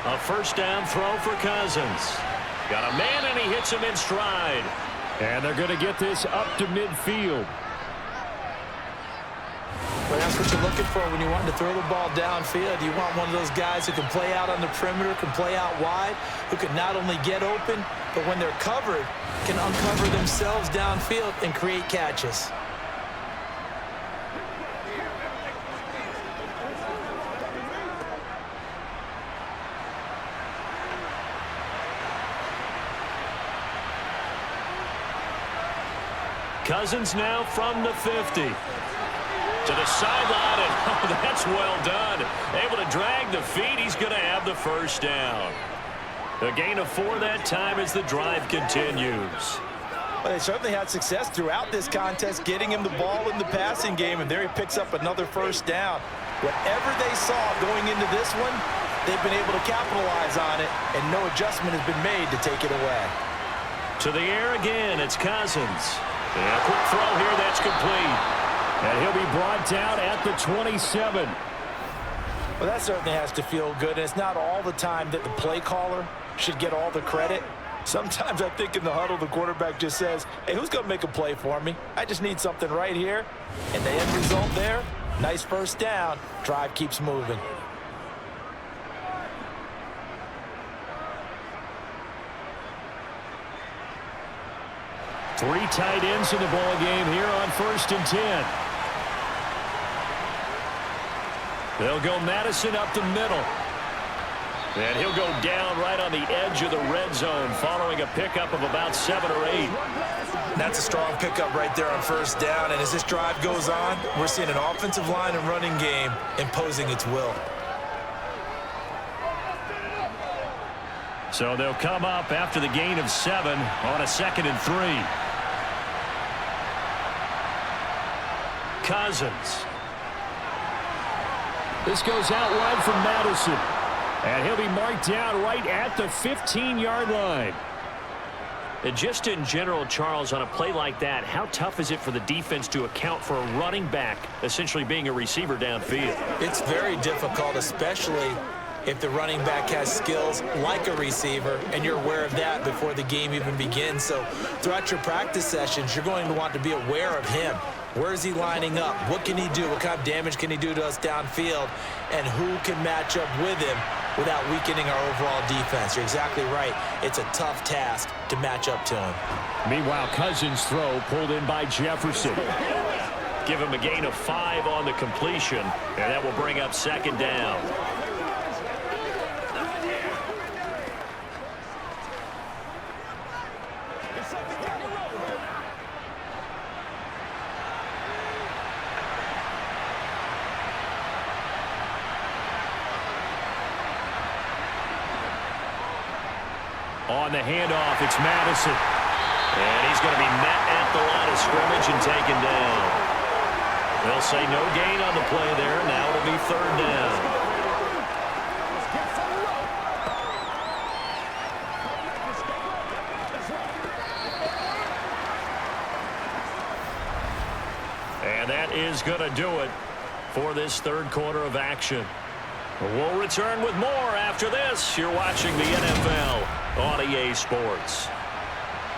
A 1st down throw for Cousins. Got a man, and he hits him in stride. And they're going to get this up to midfield. Well, that's what you're looking for when you want to throw the ball downfield. You want one of those guys who can play out on the perimeter, can play out wide, who can not only get open, but when they're covered, can uncover themselves downfield and create catches. Cousins now from the 50. To the sideline, and oh, that's well done. Able to drag the feet. He's going to have the 1st down. A gain of 4 that time as the drive continues. Well, they certainly had success throughout this contest, getting him the ball in the passing game, and there he picks up another first down. Whatever they saw going into this one, they've been able to capitalize on it, and no adjustment has been made to take it away. To the air again, it's Cousins. And a quick throw here, that's complete. And he'll be brought down at the 27. Well, that certainly has to feel good, and it's not all the time that the play caller should get all the credit. Sometimes I think in the huddle, the quarterback just says, hey, who's going to make a play for me? I just need something right here. And the end result there, nice first down. Drive keeps moving. Three tight ends in the ball game here on 1st and 10. They'll go Madison up the middle. And he'll go down right on the edge of the red zone following a pickup of about 7 or 8. That's a strong pickup right there on first down. And as this drive goes on, we're seeing an offensive line and running game imposing its will. So they'll come up after the gain of 7 on a 2nd and 3. Cousins. This goes out wide from Madison. And he'll be marked down right at the 15-yard line. And just in general, Charles, on a play like that, how tough is it for the defense to account for a running back essentially being a receiver downfield? It's very difficult, especially if the running back has skills like a receiver, and you're aware of that before the game even begins. So throughout your practice sessions, you're going to want to be aware of him. Where is he lining up? What can he do? What kind of damage can he do to us downfield? And who can match up with him without weakening our overall defense? You're exactly right. It's a tough task to match up to him. Meanwhile, Cousins' throw pulled in by Jefferson. Give him a gain of 5 on the completion, and that will bring up 2nd down. On the handoff, it's Madison. And he's going to be met at the line of scrimmage and taken down. They'll say no gain on the play there. Now it'll be 3rd down. And that is going to do it for this 3rd quarter of action. We'll return with more after this. You're watching the NFL on EA Sports.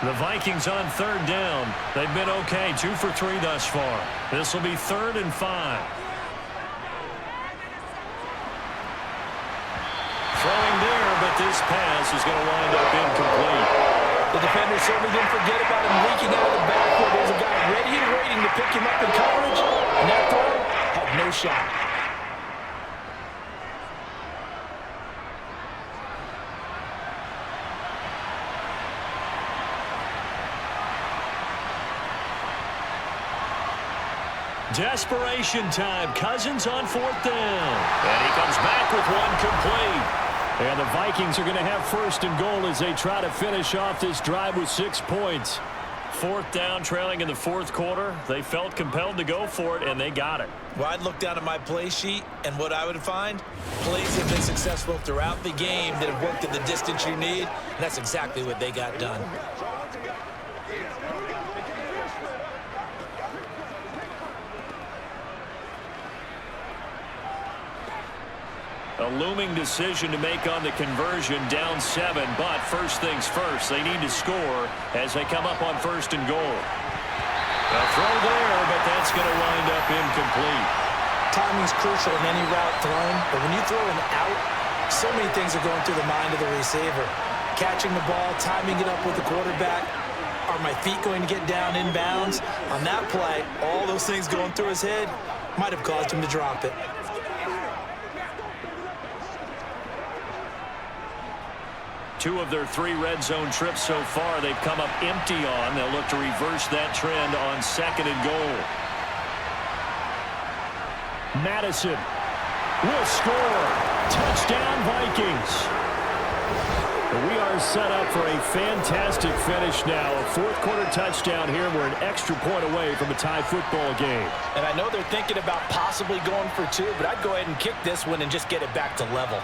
The Vikings on 3rd down. They've been okay, 2 for 3 thus far. This will be 3rd and 5. Throwing there, but this pass is going to wind up incomplete. The defender certainly didn't forget about him leaking out of the backfield. There's a guy ready and waiting to pick him up in coverage, and that throw had no shot. Desperation time. Cousins on 4th down. And he comes back with one complete. And the Vikings are going to have 1st and goal as they try to finish off this drive with 6 points. 4th down, trailing in the 4th quarter. They felt compelled to go for it, and they got it. Well, I'd look down at my play sheet, and what I would find, plays have been successful throughout the game that have worked at the distance you need, and that's exactly what they got done. A looming decision to make on the conversion, down 7, but first things first, they need to score as they come up on 1st and goal. A throw there, but that's going to wind up incomplete. Timing's crucial in any route thrown, but when you throw an out, so many things are going through the mind of the receiver. Catching the ball, timing it up with the quarterback. Are my feet going to get down inbounds? On that play, all those things going through his head might have caused him to drop it. Two of their 3 red zone trips so far, they've come up empty on. They'll look to reverse that trend on 2nd and goal. Madison will score. Touchdown, Vikings. But we are set up for a fantastic finish now. A fourth-quarter touchdown here. We're an extra point away from a tie football game. And I know they're thinking about possibly going for two, but I'd go ahead and kick this one and just get it back to level.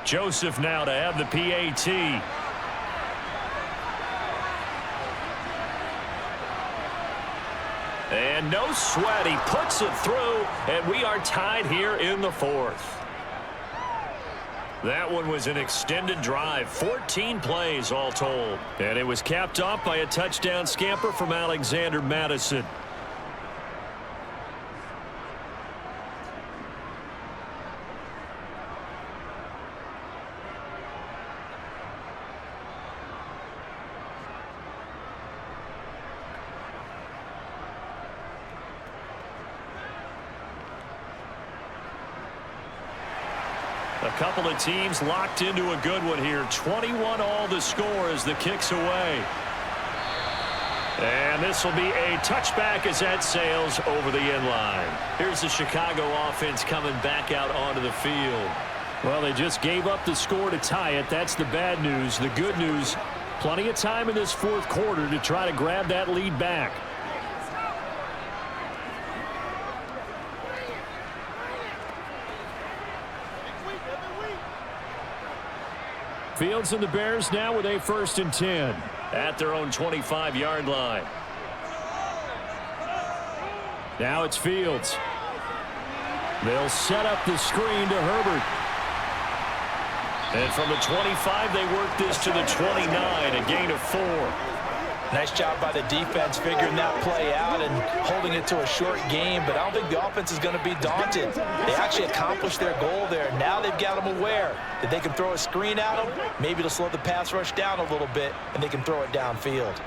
Joseph now to have the PAT. And no sweat. He puts it through, and we are tied here in the fourth. That one was an extended drive, 14 plays all told. And it was capped off by a touchdown scamper from Alexander Madison. A couple of teams locked into a good one here. 21 all the score as the kick's away. And this will be a touchback as that sails over the end line. Here's the Chicago offense coming back out onto the field. Well, they just gave up the score to tie it. That's the bad news. The good news, plenty of time in this fourth quarter to try to grab that lead back. Fields and the Bears now with a 1st and 10. At their own 25-yard line. Now it's Fields. They'll set up the screen to Herbert. And from the 25, they work this to the 29, a gain of 4. Nice job by the defense figuring that play out and holding it to a short game, but I don't think the offense is going to be daunted. They actually accomplished their goal there. Now they've got them aware that they can throw a screen at them, maybe to slow the pass rush down a little bit, and they can throw it downfield.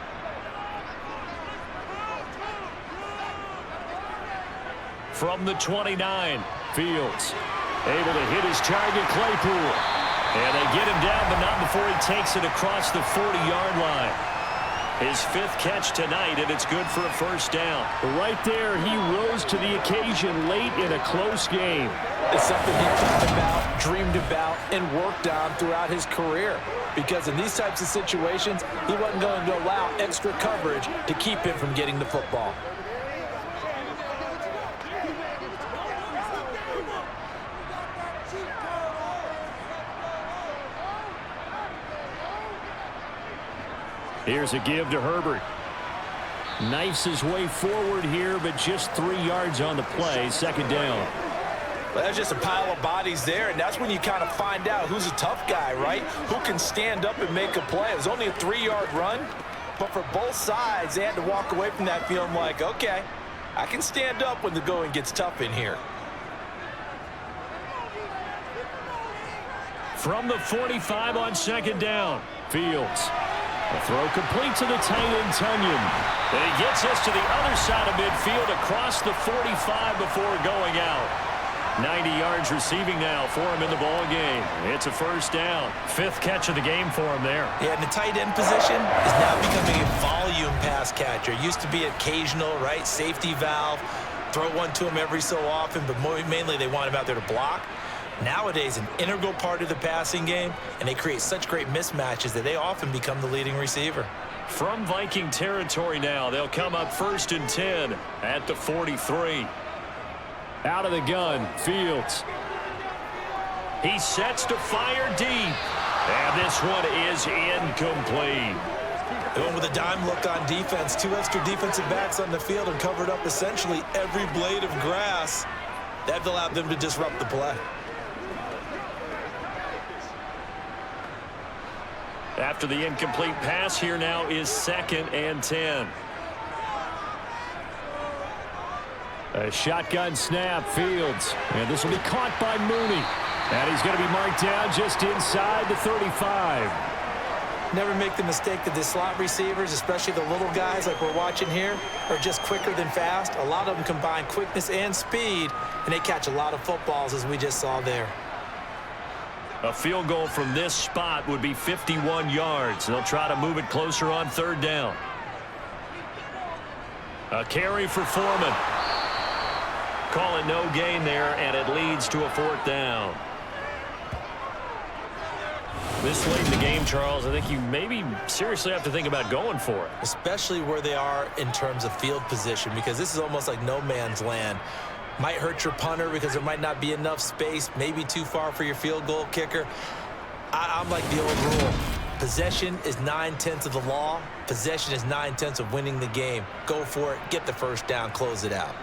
From the 29, Fields able to hit his target, Claypool. And they get him down, but not before he takes it across the 40-yard line. His 5th catch tonight, and it's good for a 1st down. Right there, he rose to the occasion late in a close game. It's something he thought about, dreamed about, and worked on throughout his career. Because in these types of situations, he wasn't going to allow extra coverage to keep him from getting the football. Here's a give to Herbert. Knifes his way forward here, but just 3 yards on the play. 2nd down. Well, that's just a pile of bodies there, and that's when you kind of find out who's a tough guy, right? Who can stand up and make a play. It was only a 3-yard run, but for both sides, they had to walk away from that feeling like, okay, I can stand up when the going gets tough in here. From the 45 on 2nd down, Fields. A throw complete to the tight end, Tunyon. And he gets us to the other side of midfield across the 45 before going out. 90 yards receiving now for him in the ball game. It's a 1st down. 5th catch of the game for him there. Yeah, and the tight end position is now becoming a volume pass catcher. Used to be occasional, right? Safety valve. Throw one to him every so often, but mainly they want him out there to block. Nowadays, an integral part of the passing game, and they create such great mismatches that they often become the leading receiver. From Viking territory now, they'll come up 1st and 10 at the 43. Out of the gun, Fields. He sets to fire deep. And this one is incomplete. They went with a dime look on defense. 2 extra defensive backs on the field and covered up essentially every blade of grass. That allowed them to disrupt the play. After the incomplete pass, here now is 2nd and 10. A shotgun snap, Fields. And this will be caught by Mooney. And he's going to be marked down just inside the 35. Never make the mistake that the slot receivers, especially the little guys like we're watching here, are just quicker than fast. A lot of them combine quickness and speed, and they catch a lot of footballs, as we just saw there. A field goal from this spot would be 51 yards. They'll try to move it closer on third down. A carry for Foreman. Call it no gain there, and it leads to a fourth down. This late in the game, Charles, I think you maybe seriously have to think about going for it. Especially where they are in terms of field position, because this is almost like no man's land. Might hurt your punter because there might not be enough space, maybe too far for your field goal kicker. I'm like the old rule. Possession is 9/10 of the law. Possession is 9/10 of winning the game. Go for it, get the first down, close it out.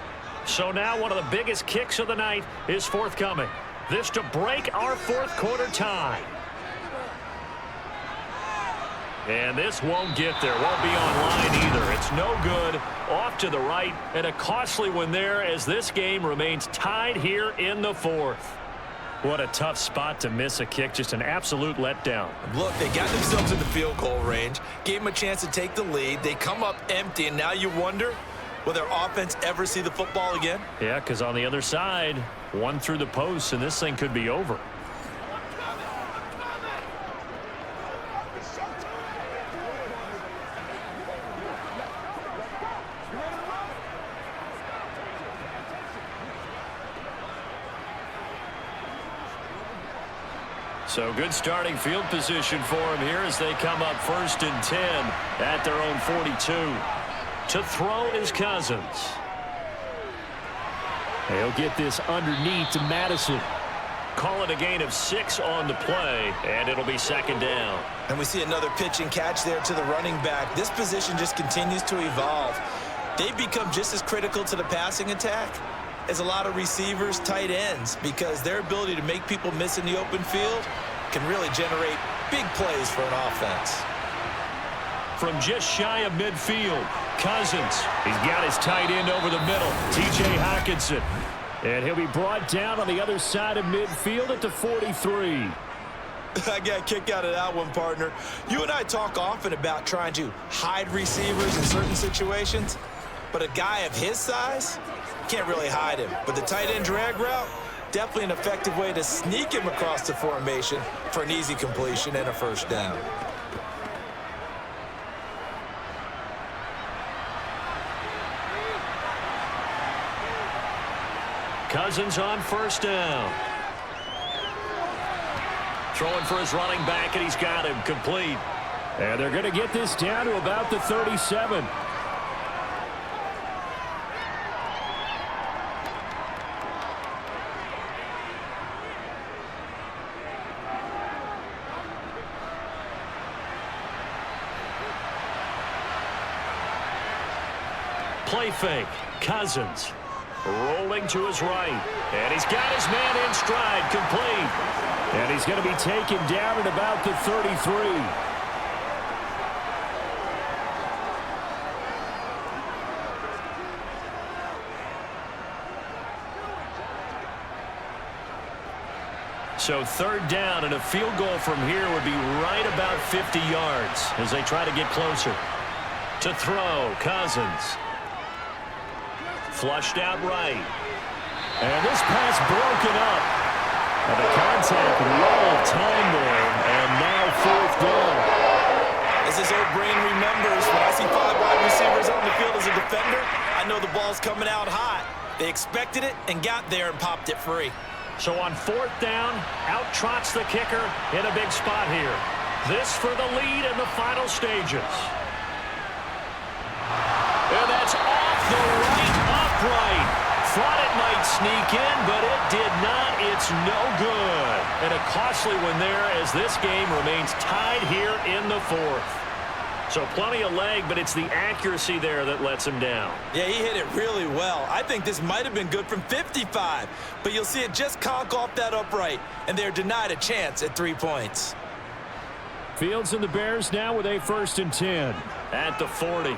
So now one of the biggest kicks of the night is forthcoming. This to break our fourth quarter tie. And this won't get there. Won't be online either. It's no good. Off to the right. And a costly one there as this game remains tied here in the fourth. What a tough spot to miss a kick. Just an absolute letdown. Look, they got themselves in the field goal range. Gave them a chance to take the lead. They come up empty, and now you wonder, will their offense ever see the football again? Yeah, because on the other side, one through the post, and this thing could be over. So good starting field position for him here as they come up 1st and 10 at their own 42. To throw is Cousins. He'll get this underneath to Madison. Call it a gain of 6 on the play, and it'll be 2nd down. And we see another pitch and catch there to the running back. This position just continues to evolve. They've become just as critical to the passing attack as a lot of receivers, tight ends, because their ability to make people miss in the open field can really generate big plays for an offense. From just shy of midfield, Cousins. He's got his tight end over the middle, T.J. Hockenson. And he'll be brought down on the other side of midfield at the 43. I got a kick out of that one, partner. You and I talk often about trying to hide receivers in certain situations, but a guy of his size can't really hide him. But the tight end drag route, definitely an effective way to sneak him across the formation for an easy completion and a first down. Cousins on 1st down. Throwing for his running back, and he's got him complete. And they're going to get this down to about the 37. Play fake. Cousins rolling to his right. And he's got his man in stride, complete. And he's going to be taken down at about the 33. So 3rd down, and a field goal from here would be right about 50 yards as they try to get closer. To throw, Cousins. Flushed out right. And this pass broken up. And the contact low time there. And now 4th down. As his old brain remembers, when I see 5 wide receivers on the field as a defender, I know the ball's coming out hot. They expected it and got there and popped it free. So on 4th down, out trots the kicker in a big spot here. This for the lead in the final stages. And that's off the right upright. Thought it might sneak in, but it did not. It's no good. And a costly one there as this game remains tied here in the 4th. So plenty of leg, but it's the accuracy there that lets him down. Yeah, he hit it really well. I think this might have been good from 55, but you'll see it just conk off that upright, and they're denied a chance at 3 points. Fields and the Bears now with a 1st and 10. At the 40.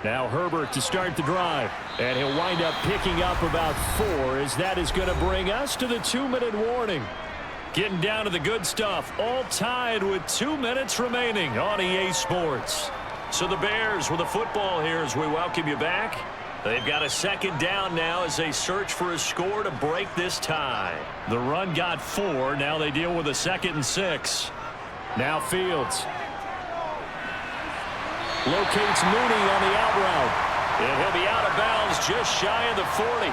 Now Herbert to start the drive. And he'll wind up picking up about 4 as that is going to bring us to the 2-minute warning. Getting down to the good stuff, all tied with 2 minutes remaining on EA Sports. So the Bears with the football here as we welcome you back. They've got a second down now as they search for a score to break this tie. The run got 4. Now they deal with a 2nd and 6. Now Fields. Locates Mooney on the out route. And he'll be out of bounds just shy of the 40.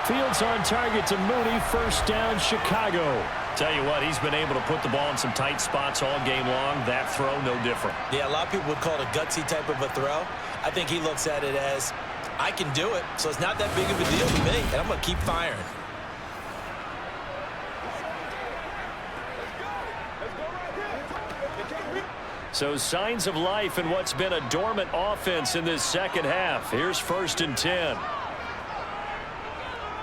Fields on target to Mooney. First down, Chicago. Tell you what, he's been able to put the ball in some tight spots all game long. That throw, no different. Yeah, a lot of people would call it a gutsy type of a throw. I think he looks at it as, I can do it, so it's not that big of a deal to me, and I'm going to keep firing. So signs of life in what's been a dormant offense in this second half. Here's 1st and 10.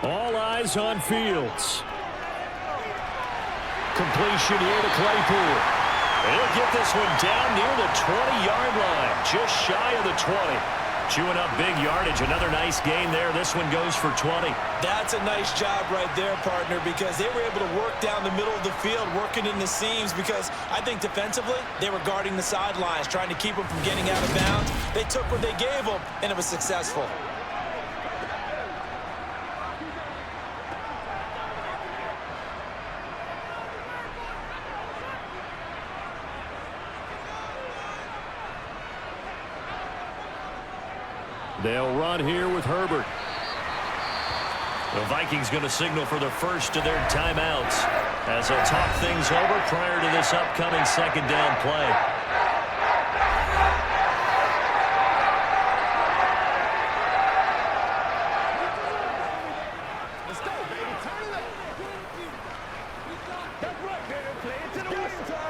All eyes on Fields. Completion here to Claypool. He'll get this one down near the 20-yard line, just shy of the 20. Chewing up big yardage. Another nice gain there. This one goes for 20. That's a nice job right there, partner, because they were able to work down the middle of the field, working in the seams, because I think defensively they were guarding the sidelines, trying to keep them from getting out of bounds. They took what they gave them, and it was successful. They'll run here with Herbert. The Vikings going to signal for the first of their timeouts as they'll talk things over prior to this upcoming second down play. Let's go, baby. Turn it up. That's right, baby. Play it to the win time.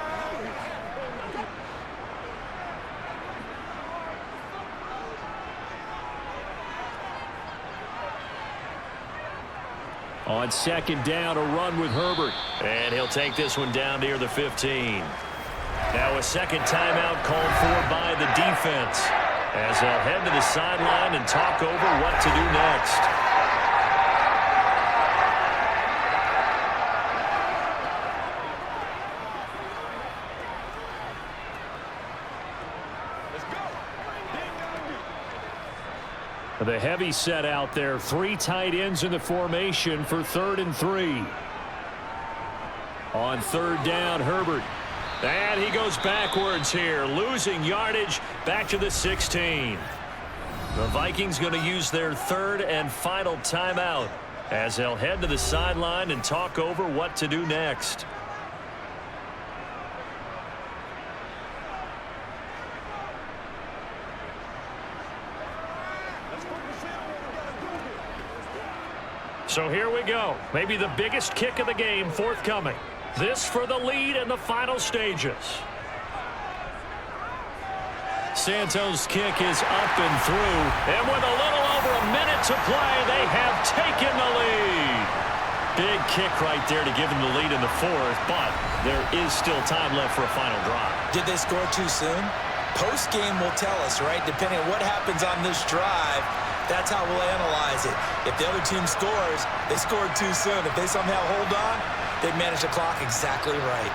On second down, a run with Herbert. And he'll take this one down near the 15. Now a second timeout called for by the defense as they'll head to the sideline and talk over what to do next. The heavy set out there. 3 tight ends in the formation for 3rd and 3. On 3rd down, Herbert. And he goes backwards here, losing yardage back to the 16. The Vikings going to use their 3rd and final timeout as they'll head to the sideline and talk over what to do next. So here we go. Maybe the biggest kick of the game forthcoming. This for the lead in the final stages. Santos' kick is up and through. And with a little over a minute to play, they have taken the lead. Big kick right there to give them the lead in the 4th, but there is still time left for a final drive. Did they score too soon? Post-game will tell us, right? Depending on what happens on this drive, that's how we'll analyze it. If the other team scores, they scored too soon. If they somehow hold on, they manage the clock exactly right.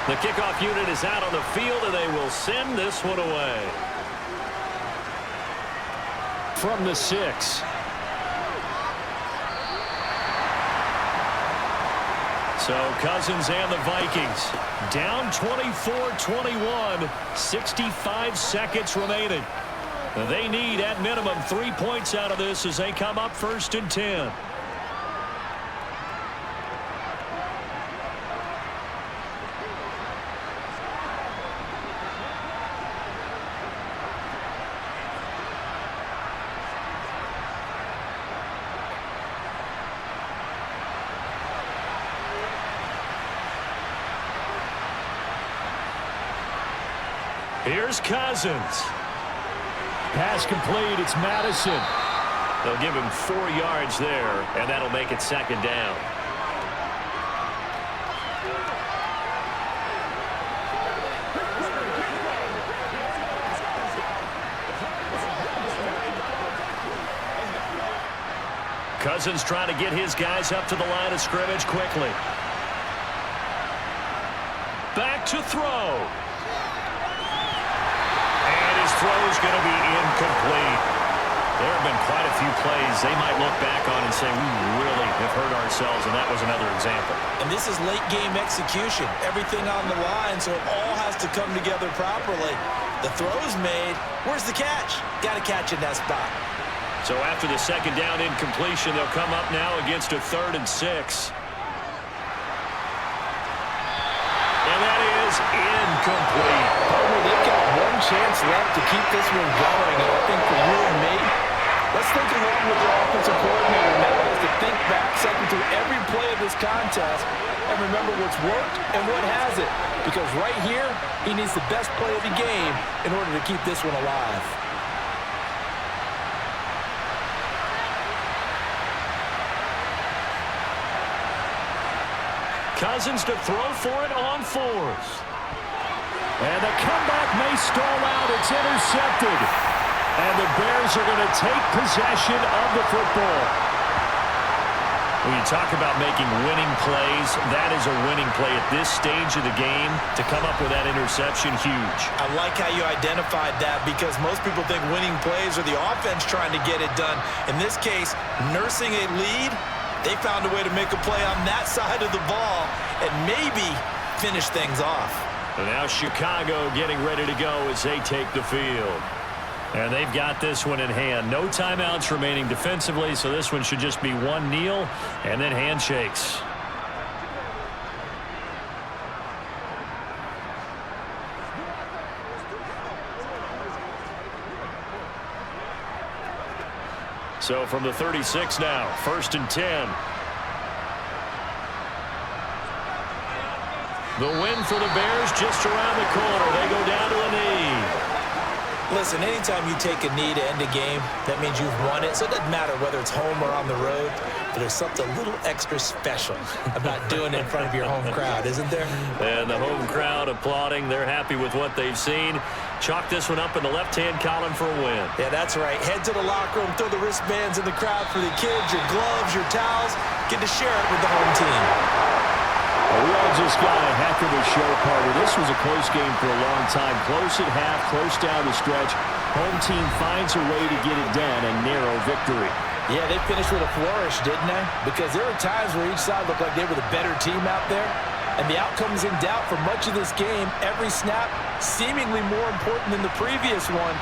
The kickoff unit is out on the field, and they will send this one away. From the 6. So Cousins and the Vikings down 24-21, 65 seconds remaining. They need at minimum 3 points out of this as they come up 1st and 10. Here's Cousins. Pass complete. It's Madison. They'll give him 4 yards there, and that'll make it 2nd down. Cousins trying to get his guys up to the line of scrimmage quickly. Back to throw. And his throw is going to be incomplete. There have been quite a few plays they might look back on and say, we really have hurt ourselves, and that was another example. And this is late-game execution. Everything on the line, so it all has to come together properly. The throw's made. Where's the catch? Got to catch in that spot. So after the second down incompletion, they'll come up now against a 3rd and 6. And that is incomplete. They've got one chance left to keep this one going, and I think for you and me, let's think along with the offensive coordinator now has to think back, cycle through every play of this contest, and remember what's worked and what hasn't. Because right here, he needs the best play of the game in order to keep this one alive. Cousins to throw for it on 4th. And the comeback may stall out. It's intercepted. And the Bears are going to take possession of the football. When you talk about making winning plays, that is a winning play at this stage of the game. To come up with that interception, huge. I like how you identified that because most people think winning plays are the offense trying to get it done. In this case, nursing a lead, they found a way to make a play on that side of the ball and maybe finish things off. And now Chicago getting ready to go as they take the field. And they've got this one in hand. No timeouts remaining defensively, so this one should just be one kneel and then handshakes. So from the 36 now, 1st and 10. The win for the Bears just around the corner. They go down to a knee. Listen, anytime you take a knee to end a game, that means you've won it. So it doesn't matter whether it's home or on the road, but there's something a little extra special about doing it in front of your home crowd, isn't there? And the home crowd applauding. They're happy with what they've seen. Chalk this one up in the left-hand column for a win. Yeah, that's right. Head to the locker room, throw the wristbands in the crowd for the kids, your gloves, your towels. Get to share it with the home team. Well, we all just got a heck of a show, Carter. This was a close game for a long time. Close at half, close down the stretch. Home team finds a way to get it done, a narrow victory. Yeah, they finished with a flourish, didn't they? Because there were times where each side looked like they were the better team out there. And the outcome's in doubt for much of this game. Every snap seemingly more important than the previous one.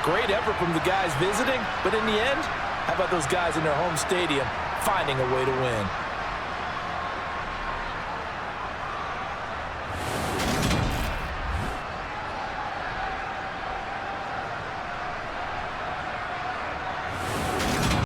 Great effort from the guys visiting. But in the end, how about those guys in their home stadium finding a way to win?